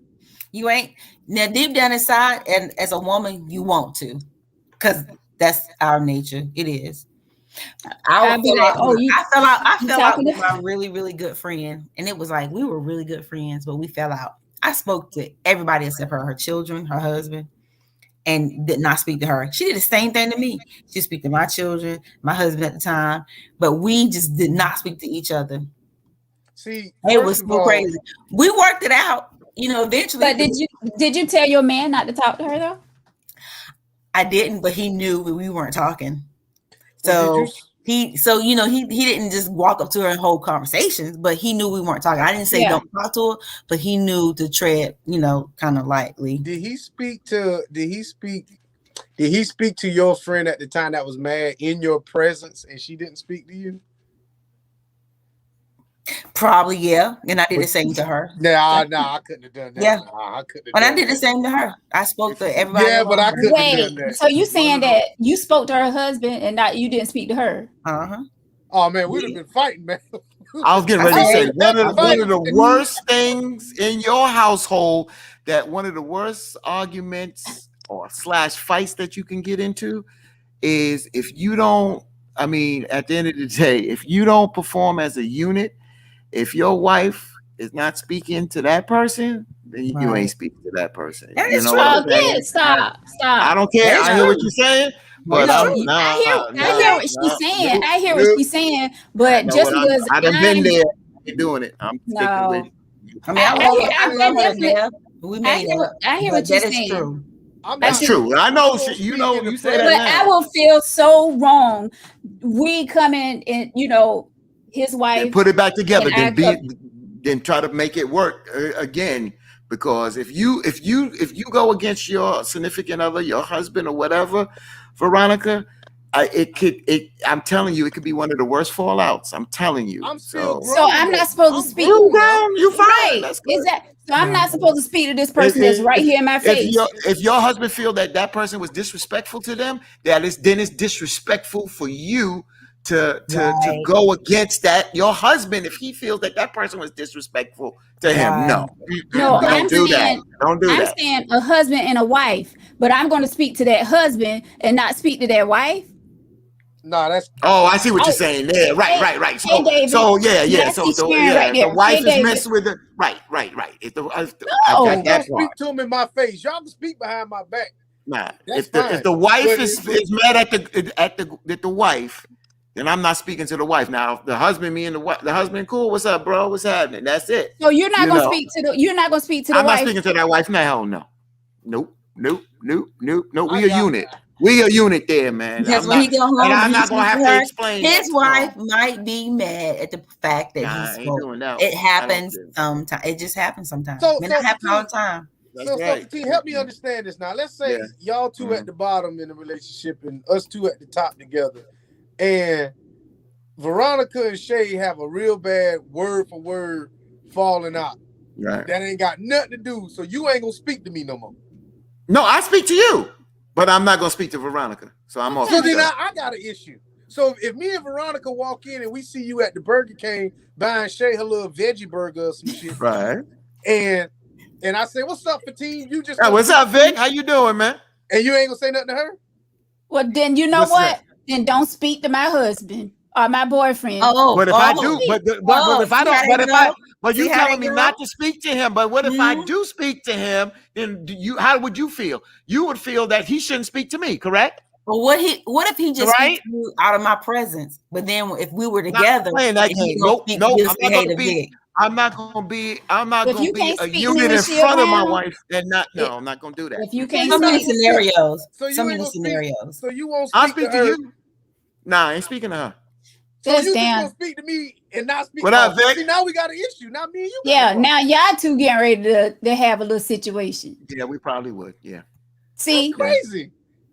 You ain't now deep down inside, and as a woman, you want to, because that's our nature. It is. I I'd be like, oh, I you fell out talking with to- my really, really good friend, and it was like we were really good friends, but we fell out. I spoke to everybody except her children, her husband, and did not speak to her. She did the same thing to me. She speak to my children, my husband at the time, but we just did not speak to each other. See, It was so crazy. We worked it out, eventually. But did you tell your man not to talk to her though? I didn't, but he knew we weren't talking. Well, So he didn't just walk up to her and hold conversations, but he knew we weren't talking. I didn't say don't talk to her, but he knew to tread, kind of lightly. Did he speak to your friend at the time that was mad in your presence and she didn't speak to you? Probably, yeah. And I did the same to her. No, I couldn't have done that. Yeah. Nah, I couldn't have And done I did the same to her. I spoke to everybody. Yeah, but I couldn't have done Wait, that. so you saying that you spoke to her husband and you didn't speak to her? Uh-huh. Oh man, we'd have been fighting, man. I was getting ready to say one of Fight. the worst things in your household, that one of the worst arguments or / fights that you can get into is if you don't, I mean, at the end of the day, if you don't perform as a unit, if your wife is not speaking to that person, then you ain't speaking to that person. That You is know true. what I'm saying? Stop. I don't care. I hear what you're saying, but No, I'm I hear what she's saying. I hear what she's saying, but no, just because I done been there. I ain't doing it. I'm sticking with. I mean, I love her to definitely. death. We made up. I hear But what you're that is saying. true. That's true. I know. You say that But now. I will feel so wrong. We come in and his wife. Then put it back together. and Then try to make it work again. Because if you go against your significant other, your husband or whatever, Veronica, I'm telling you, it could be one of the worst fallouts. I'm telling you. I'm still So grown. I'm not supposed to speak. You fine. Right. That's good. Exactly. So I'm not supposed to speak to this person that's right here in my face. If your husband feel that person was disrespectful to them, then it's disrespectful for you to go against that your husband if he feels that person was disrespectful to him. No, I'm do saying, that. Don't do that. I'm saying a husband and a wife, but I'm going to speak to that husband and not speak to their wife. No, that's. Oh, I see what you're saying there. Right. So, David, So the wife is messing with it. Right. If the I got that Don't speak to him in my face. Y'all can speak behind my back. Nah, That's if the wife is mad at the wife, then I'm not speaking to the wife. Now, if the husband, me and the husband, cool. What's up, bro? What's happening? That's it. So you're not going to speak to the. You're not going to speak to the I'm wife. not speaking to that wife. No, no. Nope. We a unit. We a unit there, man. Because when he go home, I'm not gonna have to explain. His wife might be mad at the fact that he spoke. It happens sometimes. It just happens sometimes. It not happen all the time. So, help me understand this now. Let's say y'all two at the bottom in the relationship and us two at the top together, and Veronica and Shay have a real bad word for word falling out. Right. That ain't got nothing to do. So you ain't gonna speak to me no more. No, I speak to you. But I'm not gonna speak to Veronica, so I'm off. So then I got an issue. So if me and Veronica walk in and we see you at the Burger King buying Shay her little veggie burger or some shit, right? And I say, "What's up, Fatine?" You just what's up, Vic? How you doing, man? And you ain't gonna say nothing to her. Well, then you know what? Then don't speak to my husband or my boyfriend. But if I do, but if I don't, but you telling me not to speak to him. But what if I do speak to him? Then how would you feel? You would feel that he shouldn't speak to me, correct? But what if he just speaks to you out of my presence? But then if we were together, playing that game. Nope. I'm not gonna be a unit in front of my wife. Then I'm not gonna do that. If you can't, so many scenarios. So you won't. I'll speak to you. Nah, I ain't speaking to her. So you just gonna speak to me and not speak. What up, Vic? See, now we got an issue. Not me and you. Yeah, now y'all two getting ready to have a little situation. Yeah, we probably would. Yeah. See, that's crazy.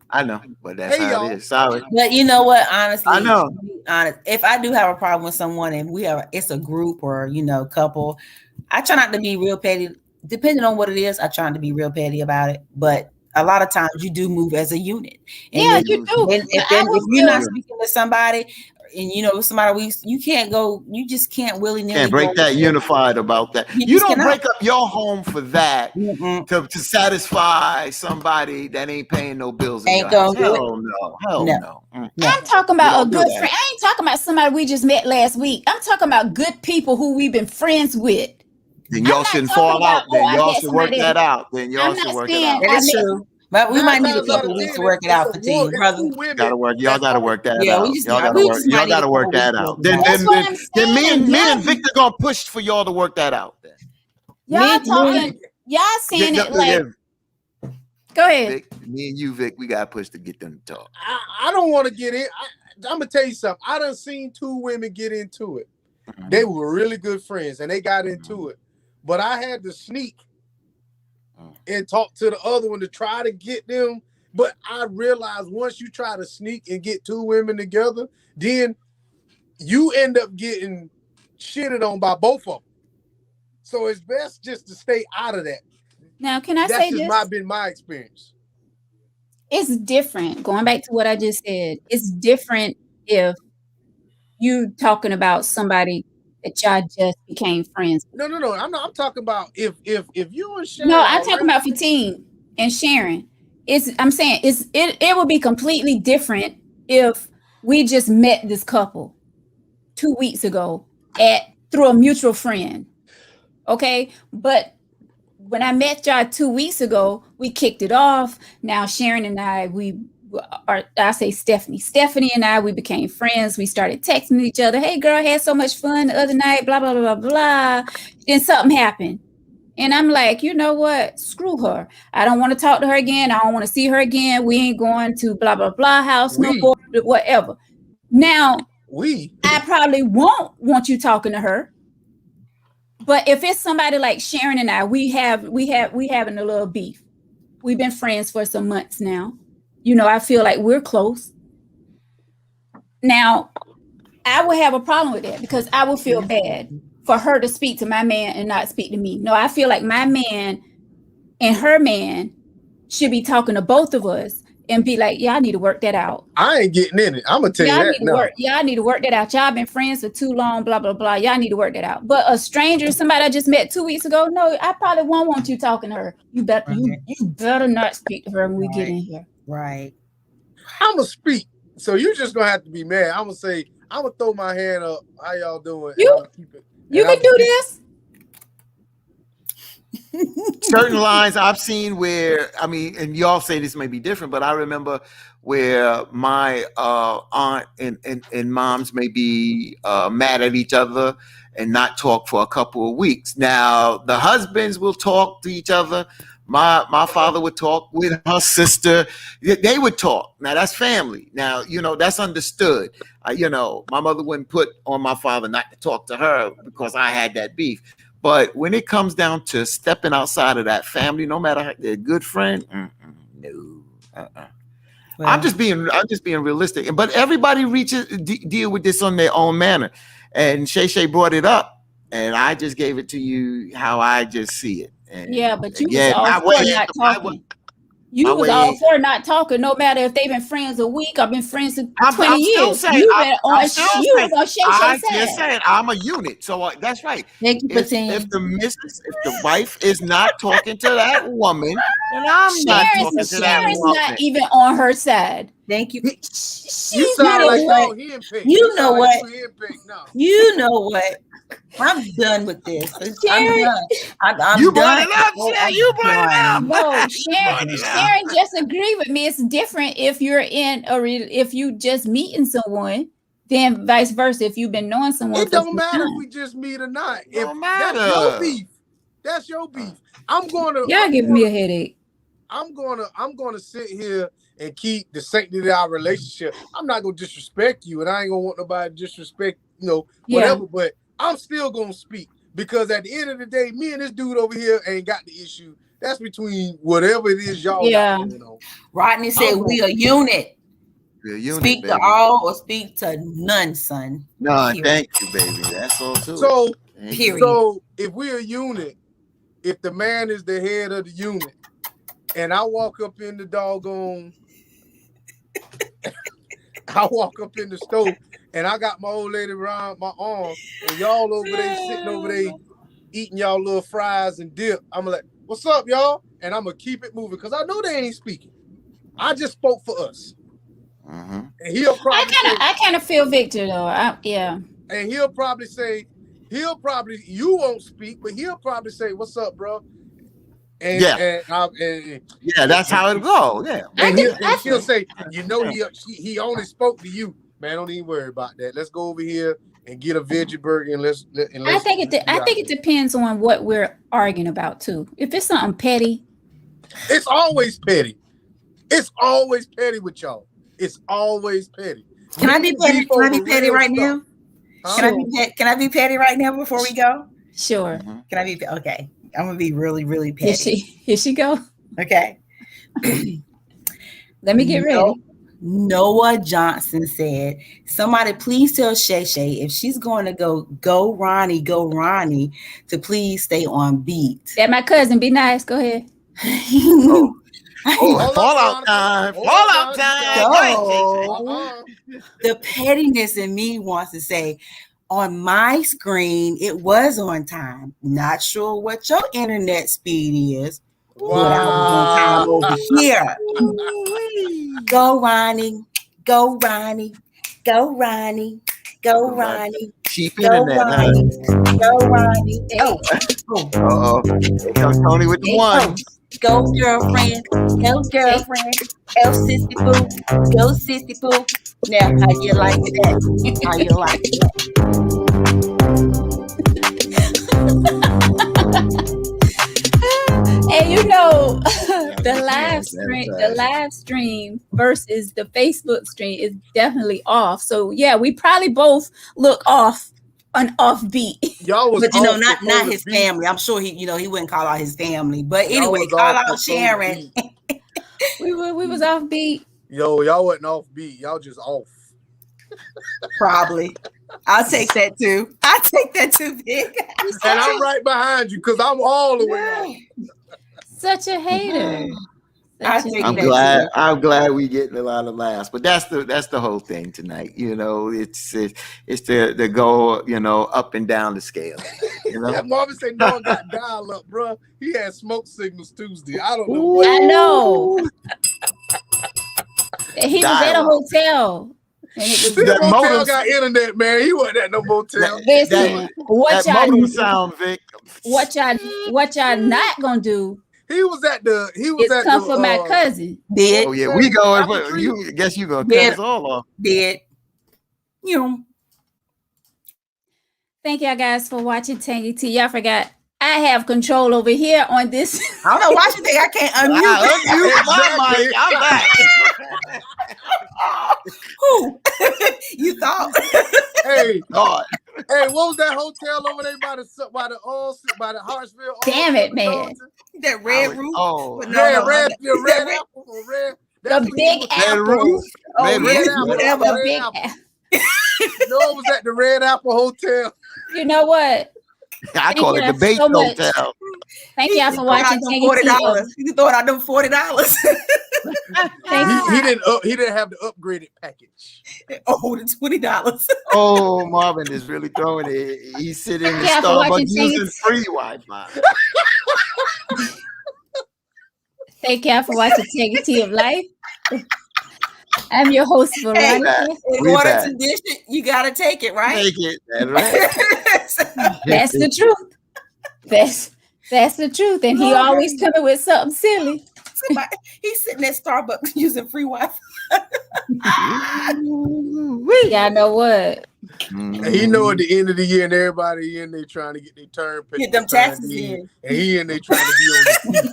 I know, but that's how it is. Sorry. But you know what? Honestly, I know. If I do have a problem with someone and it's a group or couple, I try not to be real petty. Depending on what it is, I try not to be real petty about it. But a lot of times you do move as a unit. And you do. And if you're not speaking to somebody, and somebody you can't go. You just can't willy-nilly. Can't break that unified about that. You don't break up your home for that to satisfy somebody that ain't paying no bills. Ain't gonna do it. Hell no. I'm talking about a good friend. I ain't talking about somebody we just met last week. I'm talking about good people who we've been friends with. Then y'all shouldn't fall out. Then y'all should work that out. Then y'all should work it out. That's true. But we might need a couple weeks to work it out for team, brother. Y'all gotta work that out. Y'all gotta work that out. Then me and Victor gonna push for y'all to work that out. Then y'all saying it like. Go ahead. Vic, me and you, Vic, we gotta push to get them to talk. I don't want to get in. I'm gonna tell you something. I done seen two women get into it. They were really good friends and they got into it, but I had to sneak and talk to the other one to try to get them. But I realized once you try to sneak and get two women together, then you end up getting shitted on by both of them. So it's best just to stay out of that. Now, can I say this? That's been my experience. It's different. Going back to what I just said, it's different if you talking about somebody that y'all just became friends with. No. I'm talking about if you and Sharon. No, I'm talking about Fatine and Sharon. I'm saying it would be completely different if we just met this couple 2 weeks ago through a mutual friend. Okay, but when I met y'all 2 weeks ago, we kicked it off. Now Sharon and I, we or I say Stephanie. Stephanie and I, we became friends. We started texting each other. Hey, girl, I had so much fun the other night. Blah blah blah blah blah. Then something happened, and I'm like, you know what? Screw her. I don't want to talk to her again. I don't want to see her again. We ain't going to blah blah blah house no more. Whatever. Now, I probably won't want you talking to her. But if it's somebody like Sharon and I, we having a little beef. We've been friends for some months now. You know, I feel like we're close. Now, I would have a problem with that because I would feel bad for her to speak to my man and not speak to me. No, I feel like my man and her man should be talking to both of us and be like, y'all need to work that out. I ain't getting in it. I'm gonna tell you that now. Y'all need to work that out. Y'all been friends for too long, blah, blah, blah. Y'all need to work that out. But a stranger, somebody I just met 2 weeks ago, no, I probably won't want you talking to her. You better not speak to her when we get in here. Right. I'm gonna speak. So you just gonna have to be mad. I'm gonna say, I'm gonna throw my hand up. How y'all doing? You can do this. Certain lines I've seen where, I mean, and y'all say this may be different, but I remember where my aunt and moms may be mad at each other and not talk for a couple of weeks. Now, the husbands will talk to each other. My father would talk with her sister. They would talk. Now, that's family. Now, you know, that's understood. You know, my mother wouldn't put on my father not to talk to her because I had that beef. But when it comes down to stepping outside of that family, no matter how they're a good friend, no. Well, I'm just being realistic. But everybody deal with this on their own manner. And Shay brought it up, and I just gave it to you how I just see it. And yeah, but you was all for not talking. You was all for not talking, no matter if they've been friends a week or been friends for 20 years. You was on Shay saying I'm a unit, so that's right. Thank you for saying. If the wife is not talking to that woman, then I'm not talking to that woman. Sharon's not even on her side. Thank you. You sound like y'all henpecked. You know what? You know what? I'm done with this. I'm done. I'm you done. Brought it up, you brought it up. No, Sharon just agree with me. It's different if you're if you just meeting someone, then vice versa. If you've been knowing someone, it don't matter if we just meet or not. If that's your beef, that's your beef. Y'all giving me a headache. I'm gonna sit here and keep the sanctity of our relationship. I'm not gonna disrespect you, and I ain't gonna want nobody to disrespect, whatever. But I'm still gonna speak because at the end of the day, me and this dude over here ain't got the issue. That's between whatever it is y'all got going on. Rodney said we a unit. Speak baby. To all or speak to none, son. No, thank you, baby. That's all too. So if we're a unit, if the man is the head of the unit, and I walk up in the doggone, I walk up in the stove, and I got my old lady around my arm, and y'all over there sitting over there eating y'all little fries and dip. I'm like, what's up, y'all? And I'm gonna keep it moving because I know they ain't speaking. I just spoke for us. Mm-hmm. And he'll probably I kind of feel Victor though. And he'll probably say, you won't speak, but he'll probably say, what's up, bro? And, that's how it go. Yeah. And he'll say, he only spoke to you. Man, don't even worry about that. Let's go over here and get a veggie burger and let's I think it depends on what we're arguing about too. If it's something petty, it's always petty. It's always petty with y'all. It's always petty. Can I be petty? Can I be petty right now? Huh? Can I be petty right now before we go? Sure. Can I be okay? I'm gonna be really, really petty. Here she go. Okay. Let me get ready. Noah Johnson said, somebody please tell Shay if she's going to go Ronnie, to please stay on beat. That my cousin, be nice. Go ahead. Fallout time. The pettiness in me wants to say, on my screen, it was on time. Not sure what your internet speed is, but I was on time over here. Go Ronnie, go Ronnie, go Ronnie, go Ronnie. Cheap internet, Go Ronnie. Uh-oh. Here comes Tony with the one. Go girlfriend. Go girlfriend. Go sissy boo. Go sissy boo. Now, how you like that? How you like that? And you know, the Yeah, live stream versus the Facebook stream is definitely off. So yeah, we probably both look off, an offbeat. Y'all was But you know, off not before the his beat. family. I'm sure he wouldn't call out his family. But Y'all anyway, was call off out before the Sharon. beat. We was offbeat. Yo, y'all wasn't off beat. Y'all just off. Probably. I'll take that too. I'll take that too, Vic. And I'm right behind you because I'm all the way off. Such a hater. I Such a think I'm hater. glad. I'm glad we getting a lot of laughs, but that's the whole thing tonight. You know, it's the go. You know, up and down the scale. You know, Yeah, Marvin said Noah got dial up, bro. He had smoke signals Tuesday. I don't know what. I know. He was at a Dial-up. hotel. And it was This That motel modem- got internet, man. He wasn't at no motel. listen, what that y'all modem sound, Vic. what y'all not gonna do He was at the. He was is at come the. for my cousin. Did. Oh yeah, we going. Apple For, tree. you guess you gonna Yeah. cut us all off. Did. You know. Thank y'all guys for watching Tangy T. Y'all forgot I have control over here on this. I don't know why you think I can't unmute. Unmute my Exactly. mic. I'm back. Who? You thought? Hey, God. hey, what was that hotel over there by the Hartsville? Damn it, man. That red roof? Oh, But Red that apple or red. The That's what he Big was- Red Apple. Roof. Oh, Red yeah, Roof. whatever. The Red Big Apple. Apple. No, it was at the Red Apple Hotel. You know what? I call it y'all the bait so much. hotel. Thank y'all for watching Tangy $40. T. You throw out them $40. He didn't have the upgraded package. Oh, the $20. Oh, Marvin is really throwing it. He's sitting in the Yeah, for watching Starbucks using things. free Wi-Fi. Thank y'all for watching Tangy T of Life. I'm your host, Veronica. In We order back. to dish it, you gotta take it, right? Take it. That's right. That's the truth. That's the truth. And he always coming with something silly. He's sitting at Starbucks using free Wi-Fi. Y'all know what? And he know at the end of the year and everybody in there trying to get their turn paper. Get them taxes in. And he in there trying to be on the seat.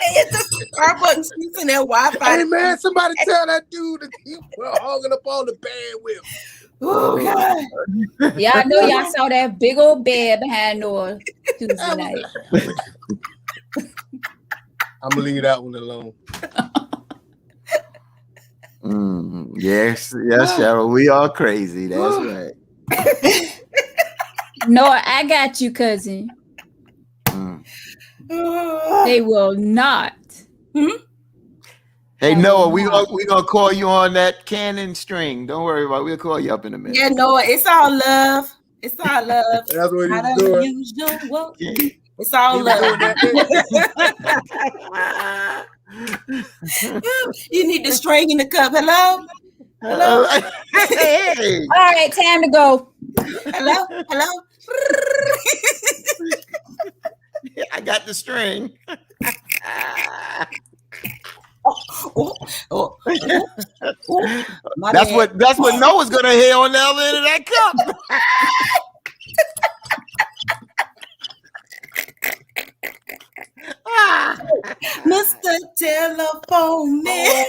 They at the Starbucks using their Wi-Fi. Hey man, somebody tell that dude that he hogging up all the bandwidth. Oh God. Y'all know y'all saw that big old bed behind Noah Tuesday night. I'm gonna leave that one alone. Yes, Cheryl. We are crazy. That's right. Noah, I got you, cousin. They will not. Hey Noah, we gonna call you on that Canon string. Don't worry about it. We'll call you up in a minute. Yeah, Noah, it's all love. It's all love. That's what Not he's doing. unusual. Okay. It's all He was doing love. that. You need the string in the cup. Hello? Hello? Hey. All right, time to go. Hello? Hello? I got the string. Oh. My That's bad. what Noah's gonna hear on the other end of that cup. Mr. Telephone Man.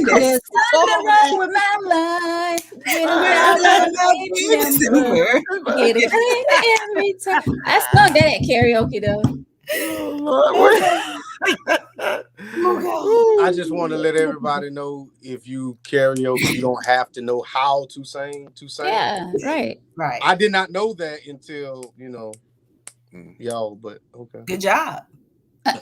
There's something wrong with my life. When I remember, get it every time. I sung that at karaoke though. I just want to let everybody know if you karaoke, you don't have to know how to sing Yeah, right. Right. I did not know that until y'all, but okay. Good job.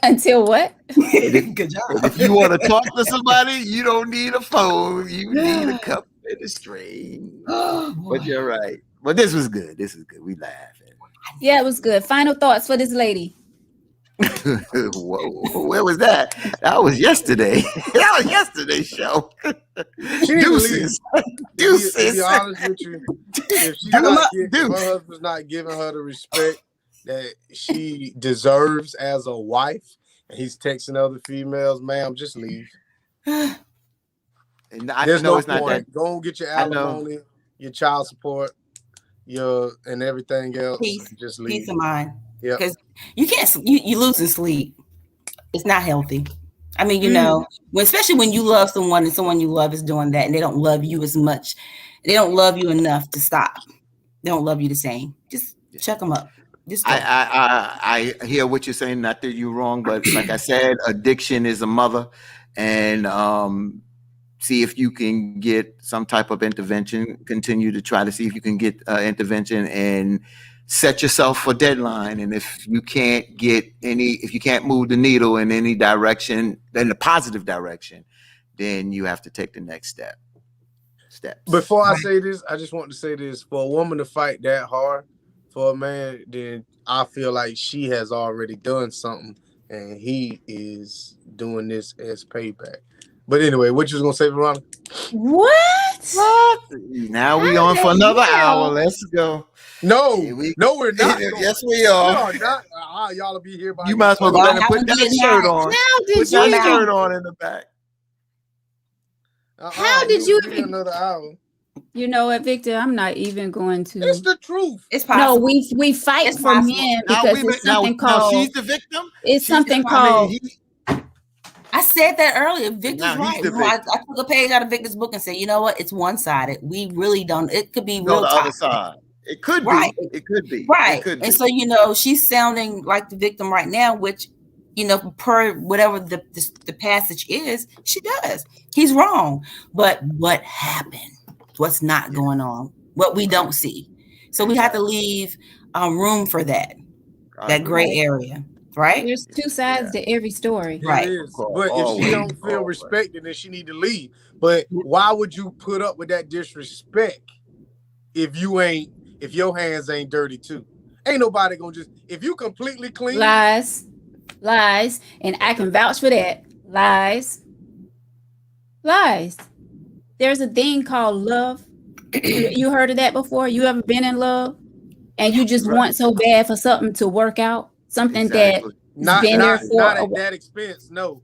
Until what? Good job. If you want to talk to somebody, you don't need a phone. You need a cup and a string. But you're right. But this was good. We laughing. Yeah, it was good. Final thoughts for this lady. Whoa, where was that? That was yesterday. That was yesterday's show. Deuces. To Deuces. be honest with you, if her husband's not giving her the respect that she deserves as a wife, He's texting other females, ma'am, just leave. And I There's know no it's not that. point. Go and get your I know. alimony, your child support, your and everything else. Peace, And just peace leave. of mind. Yep. Because you can't, you losing sleep. It's not healthy. I mean, especially when you love someone and someone you love is doing that, and they don't love you as much, they don't love you enough to stop. They don't love you the same. Just check them up. Just go. I hear what you're saying. Not that you're wrong, but like I said, addiction is a mother, and see if you can get some type of intervention. Continue to try to see if you can get intervention and set yourself a deadline. And if you can't move the needle in any direction, in the positive direction, then you have to take the next steps. Before I say this, I just want to say this: for a woman to fight that hard for a man, then I feel like she has already done something, and he is doing this as payback. But anyway, what you was gonna say, Veronica? What? Now we on for another hour. Let's go. No, we're not. Yes, we are. We are not. Y'all will be here by you might as well go ahead and put that shirt on. How did Put that shirt on in the back. How did you? Another hour. You know what, Victor? I'm not even going to. It's the truth. It's possible. No, we fight It's for possible. men because it's something now called. she's the victim. It's something called. I said that earlier. Victor's Now he's right. the I took a page out of Victor's book and said, you know what? It's one-sided. We really don't. It could be No, real the toxic. other side. It could Right. be. It could be. Right. It could be. And so, she's sounding like the victim right now, which, per whatever the passage is, she does. He's wrong. But what happened? What's not going on? What we don't see. So we have to leave room for that gray area. Right? There's two sides to every story. Right. It is. But if she don't feel respected, then she need to leave. But why would you put up with that disrespect if your hands ain't dirty too? Ain't nobody gonna if you completely clean. Lies, and I can vouch for that. Lies. There's a thing called love. You heard of that before? You ever been in love and you just want so bad for something to work out? Something that not at that expense. No,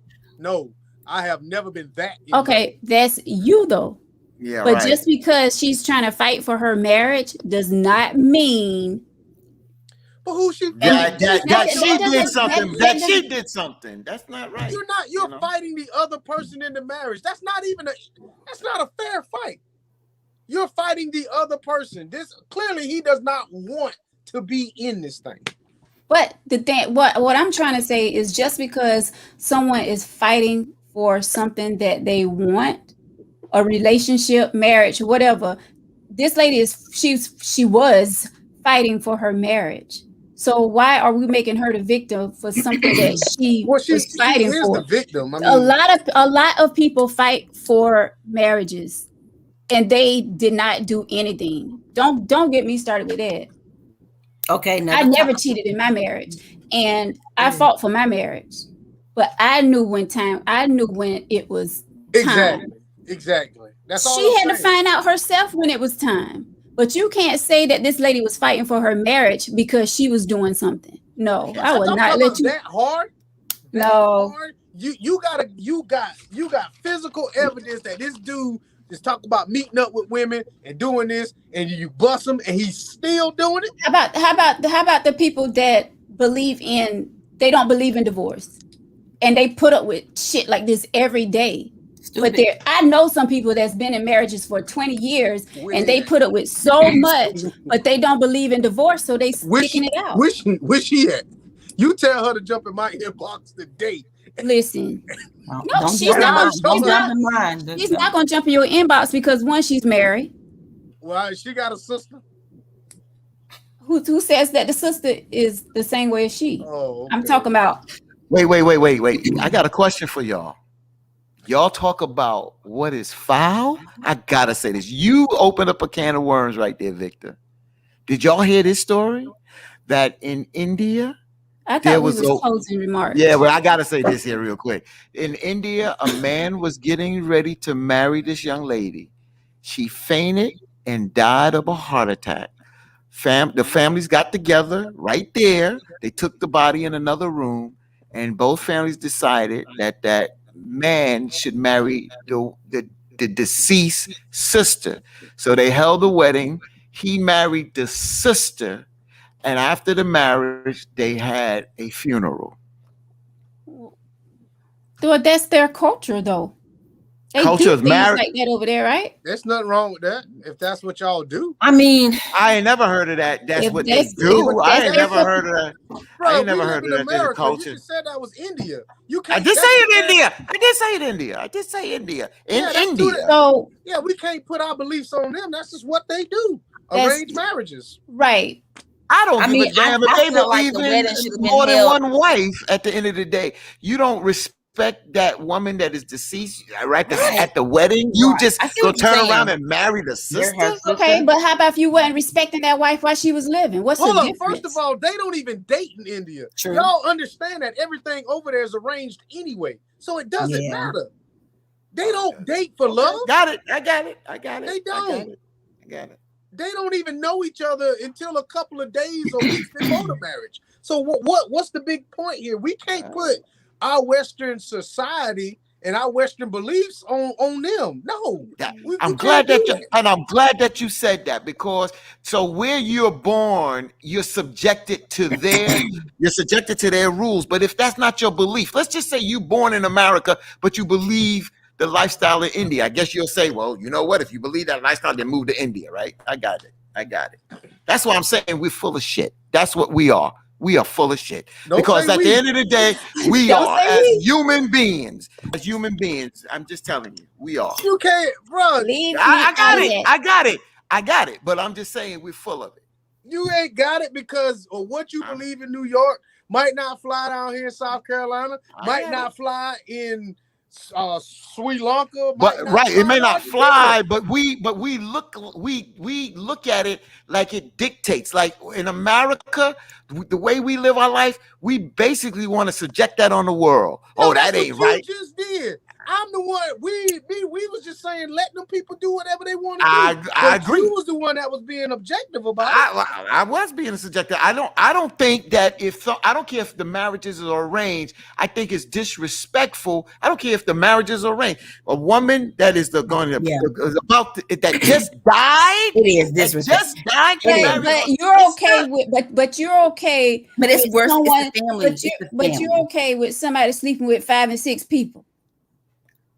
I have never been that. Okay, that's you though. Yeah, but just because she's trying to fight for her marriage does not mean. But who she? That she did something. That's not right. You're fighting the other person in the marriage. That's not a fair fight. You're fighting the other person. Clearly he does not want to be in this thing. But the thing, what I'm trying to say is, just because someone is fighting for something that they want, a relationship, marriage, whatever, this lady she was fighting for her marriage. So why are we making her the victim for something that she was fighting for? The victim. I mean, a lot of people fight for marriages, and they did not do anything. Don't get me started with that. Okay, I never cheated in my marriage, and I fought for my marriage, but I knew when it was time. Exactly. That's all. She had to find out herself when it was time. But you can't say that this lady was fighting for her marriage because she was doing something. No, I would not let you. That hard? No. Hard? You got physical evidence that this dude is talking about meeting up with women and doing this, and you bust him, and he's still doing it. How about the people that they don't believe in divorce, and they put up with shit like this every day? Stupid. But I know some people that's been in marriages for 20 years and they put up with so much, but they don't believe in divorce, so they sticking it out. Where's she at? You tell her to jump in my inbox today. Listen, no, she's not gonna jump in your inbox because one, she's married. Well, she got a sister. Who says that the sister is the same way as she? Oh, okay. I'm talking about. Wait. I got a question for y'all. Y'all talk about what is foul? I gotta say this. You opened up a can of worms right there, Victor. Did y'all hear this story? That in India, I thought we was closing remarks. Yeah, well, I gotta say this here real quick. In India, a man was getting ready to marry this young lady. She fainted and died of a heart attack. The families got together right there. They took the body in another room. and both families decided that that man should marry the deceased sister. So they held a wedding. He married the sister, and after the marriage, they had a funeral. Well, that's their culture, though. They Culture do is things marriage. like that over there, right? There's nothing wrong with that if that's what y'all do. I mean, I ain't never heard of that. That's If what they that's do. if I that's ain't their never culture. heard of that. I Bro, ain't we never live heard in of that as a America. You culture. just said that was India. You I can't. did say That's it India. I did say it India. I did say India. In Yeah, that's India. So yeah. We can't put our beliefs on them. That's just what they do. That's Arranged marriages. right. I don't I give mean, a damn if I they feel like believe the in wedding should have been more than held. one wife. At the end of the day, you don't respect that woman that is deceased right Right. at the wedding. You Right. just I see go what you're turn around saying. and marry the They're sister. her sister. Okay, but how about if you weren't respecting that wife while she was living? What's Hold the on. difference? First of all, they don't even date in India. True. Y'all understand that everything over there is arranged anyway, so it doesn't Yeah. matter. They don't date for love. Got it. I got it. I got it. They I got don't. it. I got it. They don't even know each other until a couple of days or weeks before the marriage. So what's the big point here? We can't put our Western society and our Western beliefs on them. No, we I'm can't glad do that you, and I'm glad that you said that, because so where you're born, you're subjected to their rules. But if that's not your belief, let's just say you born in America, but you believe the lifestyle in India. I guess you'll say, well, you know what? If you believe that lifestyle, then move to India, right? I got it. I got it. That's why I'm saying we're full of shit. That's what we are. We are full of shit. Don't Because say at we. the end of the day, we Don't are say as we. human beings. As human beings, I'm just telling you, we are. You can't, bro. Leave me I out got of it. that. I got it. I got it. But I'm just saying we're full of it. You ain't got it because of what you believe in New York might not fly down here in South Carolina, might not fly in Sri Lanka, But might not right, it may fly not in fly, but we look at it like it dictates. Like in America, the way we live our life, we basically want to subject that on the world. No, Oh, that's that ain't what right. you just did. I'm the one. We was just saying let them people do whatever they want to do. I But agree. you was the one that was being objective about it. I was being subjective. I don't think that I don't care if the marriages are arranged. I think it's disrespectful. I don't care if the marriages are arranged. A woman that is going to that just died. It is That disrespectful. just died. But you're okay with but you're okay. But it's with worse. someone, It's the family. but you're okay with somebody sleeping with 5 and 6 people.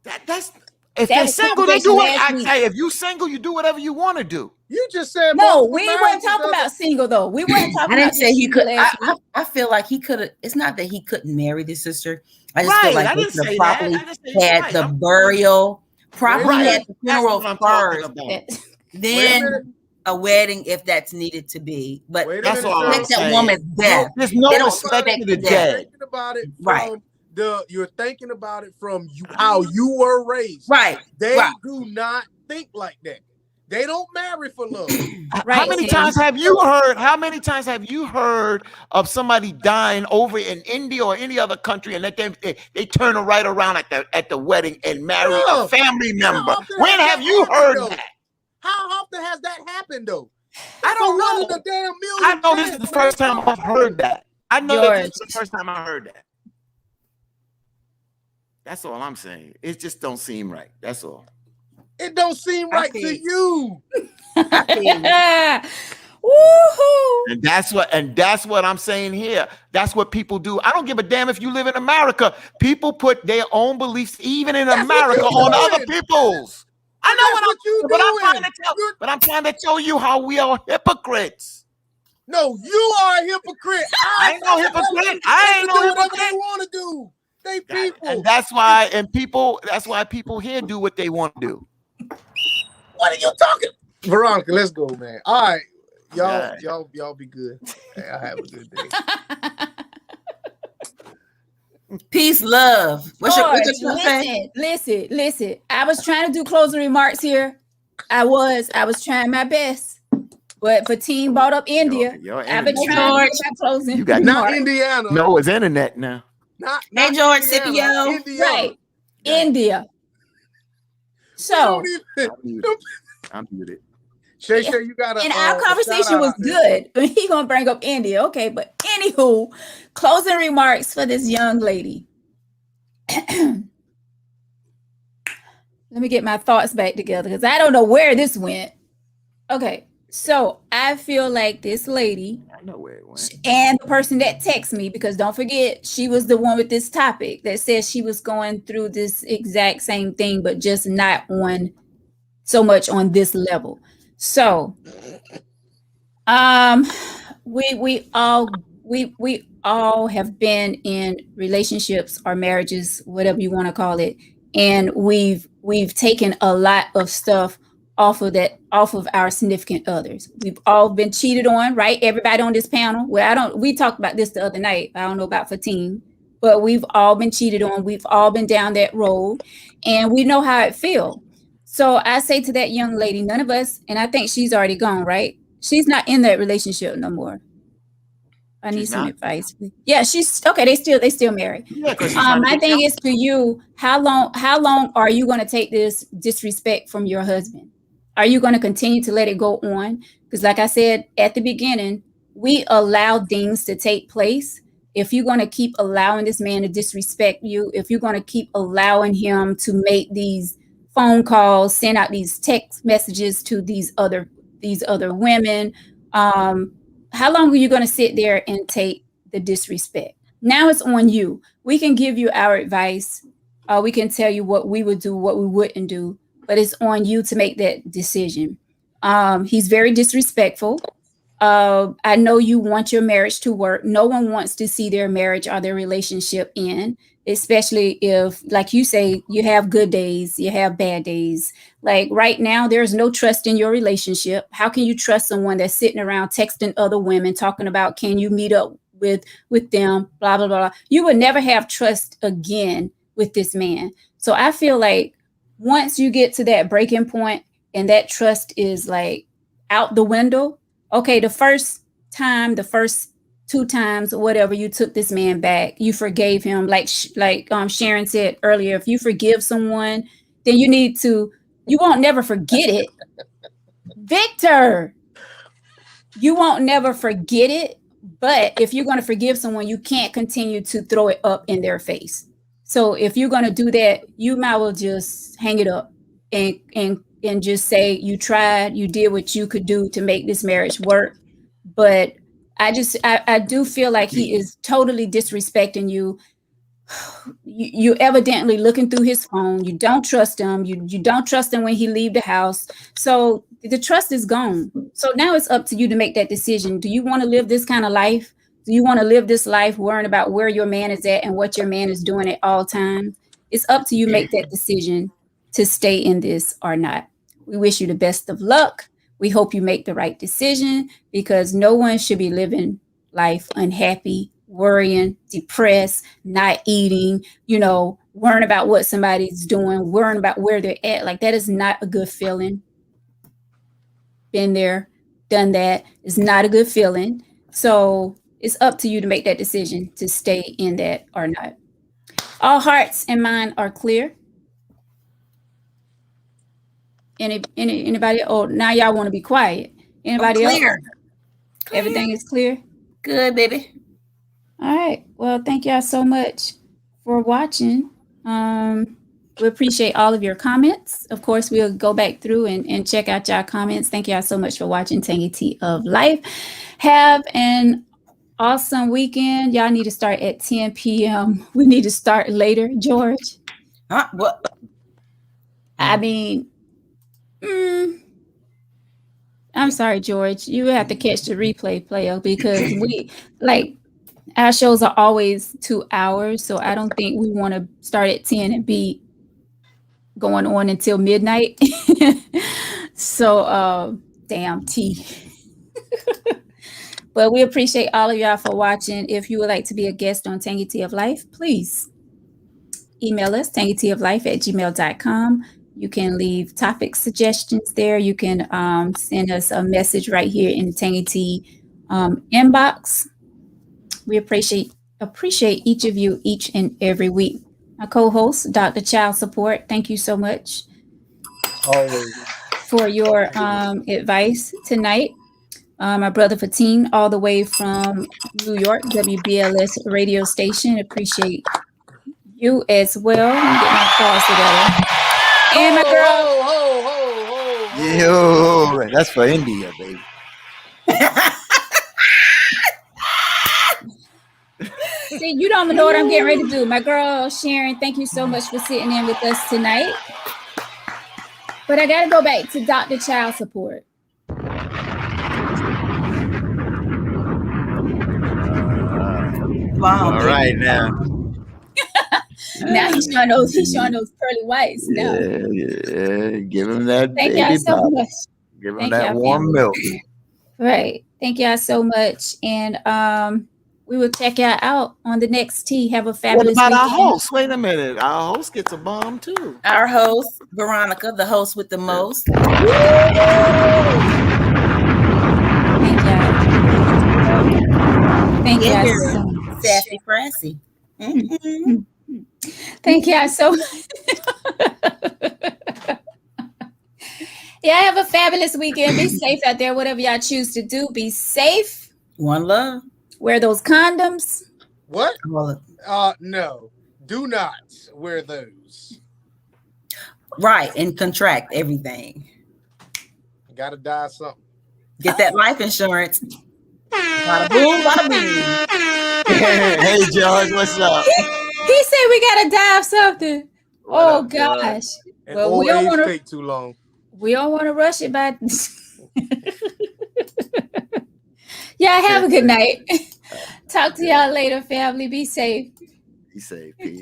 That's if That they're was single, they conversation do it. last I week. tell you, if you single, you do whatever you want to do. You just said No, multiple we weren't marriages talking doesn't- about single though. We weren't talking I didn't about say he single could. last week. I feel like he could have. It's not that he couldn't marry the sister. I just Right, feel like I they didn't should say have that. properly I just said you're had right. the I'm- burial, properly Right. had the That's funeral what I'm talking first, about. That- Wait a then minute. a wedding if that's needed to be. But Wait a That's minute, all I'm Cheryl. respect that saying. woman's death. There's no They don't respect respect to the the You're death. dead. thinking about it Right. from you're thinking about it from how you were raised. Right. They Right. do not think like that. They don't marry for love. How Right, many Tim. times have you heard? How many times have you heard of somebody dying over in India or any other country, and that they turn right around at the wedding and marry No. a family member? often When has have that you happened, heard though? that? How often has that happened though? I don't One in know. a damn million. I know this is the first time I've heard that. I know this is George. the first time I heard that. That's all I'm saying. It just don't seem right. That's all. It don't seem right to see. you. Woohoo! And that's what I'm saying here. That's what people do. I don't give a damn if you live in America. People put their own beliefs, even in That's what America, you on doing. other people's. I know That's what what you but I'm trying doing. to tell. But I'm trying to tell you how we are hypocrites. No, you are a hypocrite. I ain't no hypocrite. I ain't no do whatever hypocrite. they want to do. They people. And that's why people here do what they want to do. What are you talking? Veronica, let's go, man. All right. Yeah. Y'all be good. Hey, I have a good day. Peace, love. What's your say? Listen. I was trying to do closing remarks here. I was trying my best. But Fatim brought up India. Your I've been internet. trying to do my closing You got- Not remarks. Indiana. No, it's internet now. Not Hey, George Indiana, Scipio. Indiana. Right. India. They So don't even- I'm muted. I'm muted. Shay Shay, you got And our a shout conversation out was out there. good. He gonna bring up India, okay? But anywho, closing remarks for this young lady. Let me get my thoughts back together because I don't know where this went. Okay, so I feel like this lady I know where it went. and the person that texted me, because don't forget, she was the one with this topic that says she was going through this exact same thing, but just not on so much on this level. So, um, we all have been in relationships or marriages, whatever you want to call it, and we've taken a lot of stuff off of our significant others. We've all been cheated on, right? Everybody on this panel. Well, I don't. We talked about this the other night. I don't know about Fatine, but we've all been cheated on. We've all been down that road, and we know how it feels. So I say to that young lady, none of us, and I think she's already gone, right? She's not in that relationship no more. I need She's some not. advice. Yeah, she's okay. They still married. Yeah, because she's trying to My get thing you. is to you, how long are you going to take this disrespect from your husband? Are you going to continue to let it go on? Because like I said at the beginning, we allow things to take place. If you're going to keep allowing this man to disrespect you, if you're going to keep allowing him to make these phone calls, send out these text messages to these other women, um, how long are you going to sit there and take the disrespect? Now it's on you. We can give you our advice. We can tell you what we would do, what we wouldn't do, but it's on you to make that decision. He's very disrespectful. I know you want your marriage to work. No one wants to see their marriage or their relationship end, especially if, like you say, you have good days, you have bad days. Like right now, there's no trust in your relationship. How can you trust someone that's sitting around texting other women, talking about can you meet up with them, blah blah blah. You would never have trust again with this man. So I feel like once you get to that breaking point and that trust is like out the window, okay, the first time, the first two times, or whatever, you took this man back, you forgave him. Like Sharon said earlier, if you forgive someone, then you won't never forget it. Victor, you won't never forget it. But if you're going to forgive someone, you can't continue to throw it up in their face. So if you're going to do that, you might well just hang it up and just say you tried, you did what you could do to make this marriage work. But I do feel like he is totally disrespecting you. You evidently looking through his phone. You don't trust him. You don't trust him when he leave the house. So the trust is gone. So now it's up to you to make that decision. Do you want to live this kind of life? Do you want to live this life worrying about where your man is at and what your man is doing at all times? It's up to you to make that decision to stay in this or not. We wish you the best of luck. We hope you make the right decision because no one should be living life unhappy, worrying, depressed, not eating, worrying about what somebody's doing, worrying about where they're at. Like that is not a good feeling. Been there, done that. It's not a good feeling. So it's up to you to make that decision to stay in that or not. All hearts and mind are clear. Anybody? Oh, now y'all want to be quiet. Anybody else? Clear. Everything is clear. Good, baby. All right. Well, thank y'all so much for watching. We appreciate all of your comments. Of course, we'll go back through and check out y'all comments. Thank y'all so much for watching Tangy Tea of Life. Have an awesome weekend. Y'all need to start at 10 p.m. We need to start later, George. Huh? What? I mean, I'm sorry, George. You have to catch the replay player because our shows are always 2 hours. So I don't think we want to start at 10 and be going on until midnight. So, damn tea. But we appreciate all of y'all for watching. If you would like to be a guest on Tangy Tea of Life, please email us, tangyteaoflife@gmail.com. You can leave topic suggestions there. You can send us a message right here in the Tangy Tea inbox. We appreciate each of you each and every week. My co-host, Dr. Child Support, thank you so much. Always. for your advice tonight. My brother Fatin, all the way from New York, WBLS radio station. Appreciate you as well. Let me get my calls together. And my girl. Yo, that's for India, baby. See, you don't know what I'm getting ready to do. My girl Sharon, thank you so much for sitting in with us tonight. But I got to go back to Dr. Child Support. All right now. Now he's showing those pearly whites. No. Yeah. Give him that Thank baby y'all so pop. much. Give him Thank that y'all, warm family. milk. Right. Thank y'all so much. And we will check y'all out on the next tea. Have a What fabulous about our weekend. host? Wait a minute. Our host gets a bomb too. Our host, Veronica, the host with the most. Thank y'all. Thank y'all so much. Sassy Frassy. Mm-hmm. Thank y'all so much. Yeah, have a fabulous weekend. Be safe out there. Whatever y'all choose to do, be safe. One love. Wear those condoms. What? Well, No. Do not wear those. right, and contract everything. Gotta die something. Get that life insurance. Bada boom, bada boom. Hey, George, what's up? He said we gotta die of something. What Oh up, George? gosh. And Well, old we don't age want to. take too long. We don't want to rush it, but yeah, have a good night. Talk to y'all later, family. Be safe. Be safe. Peace.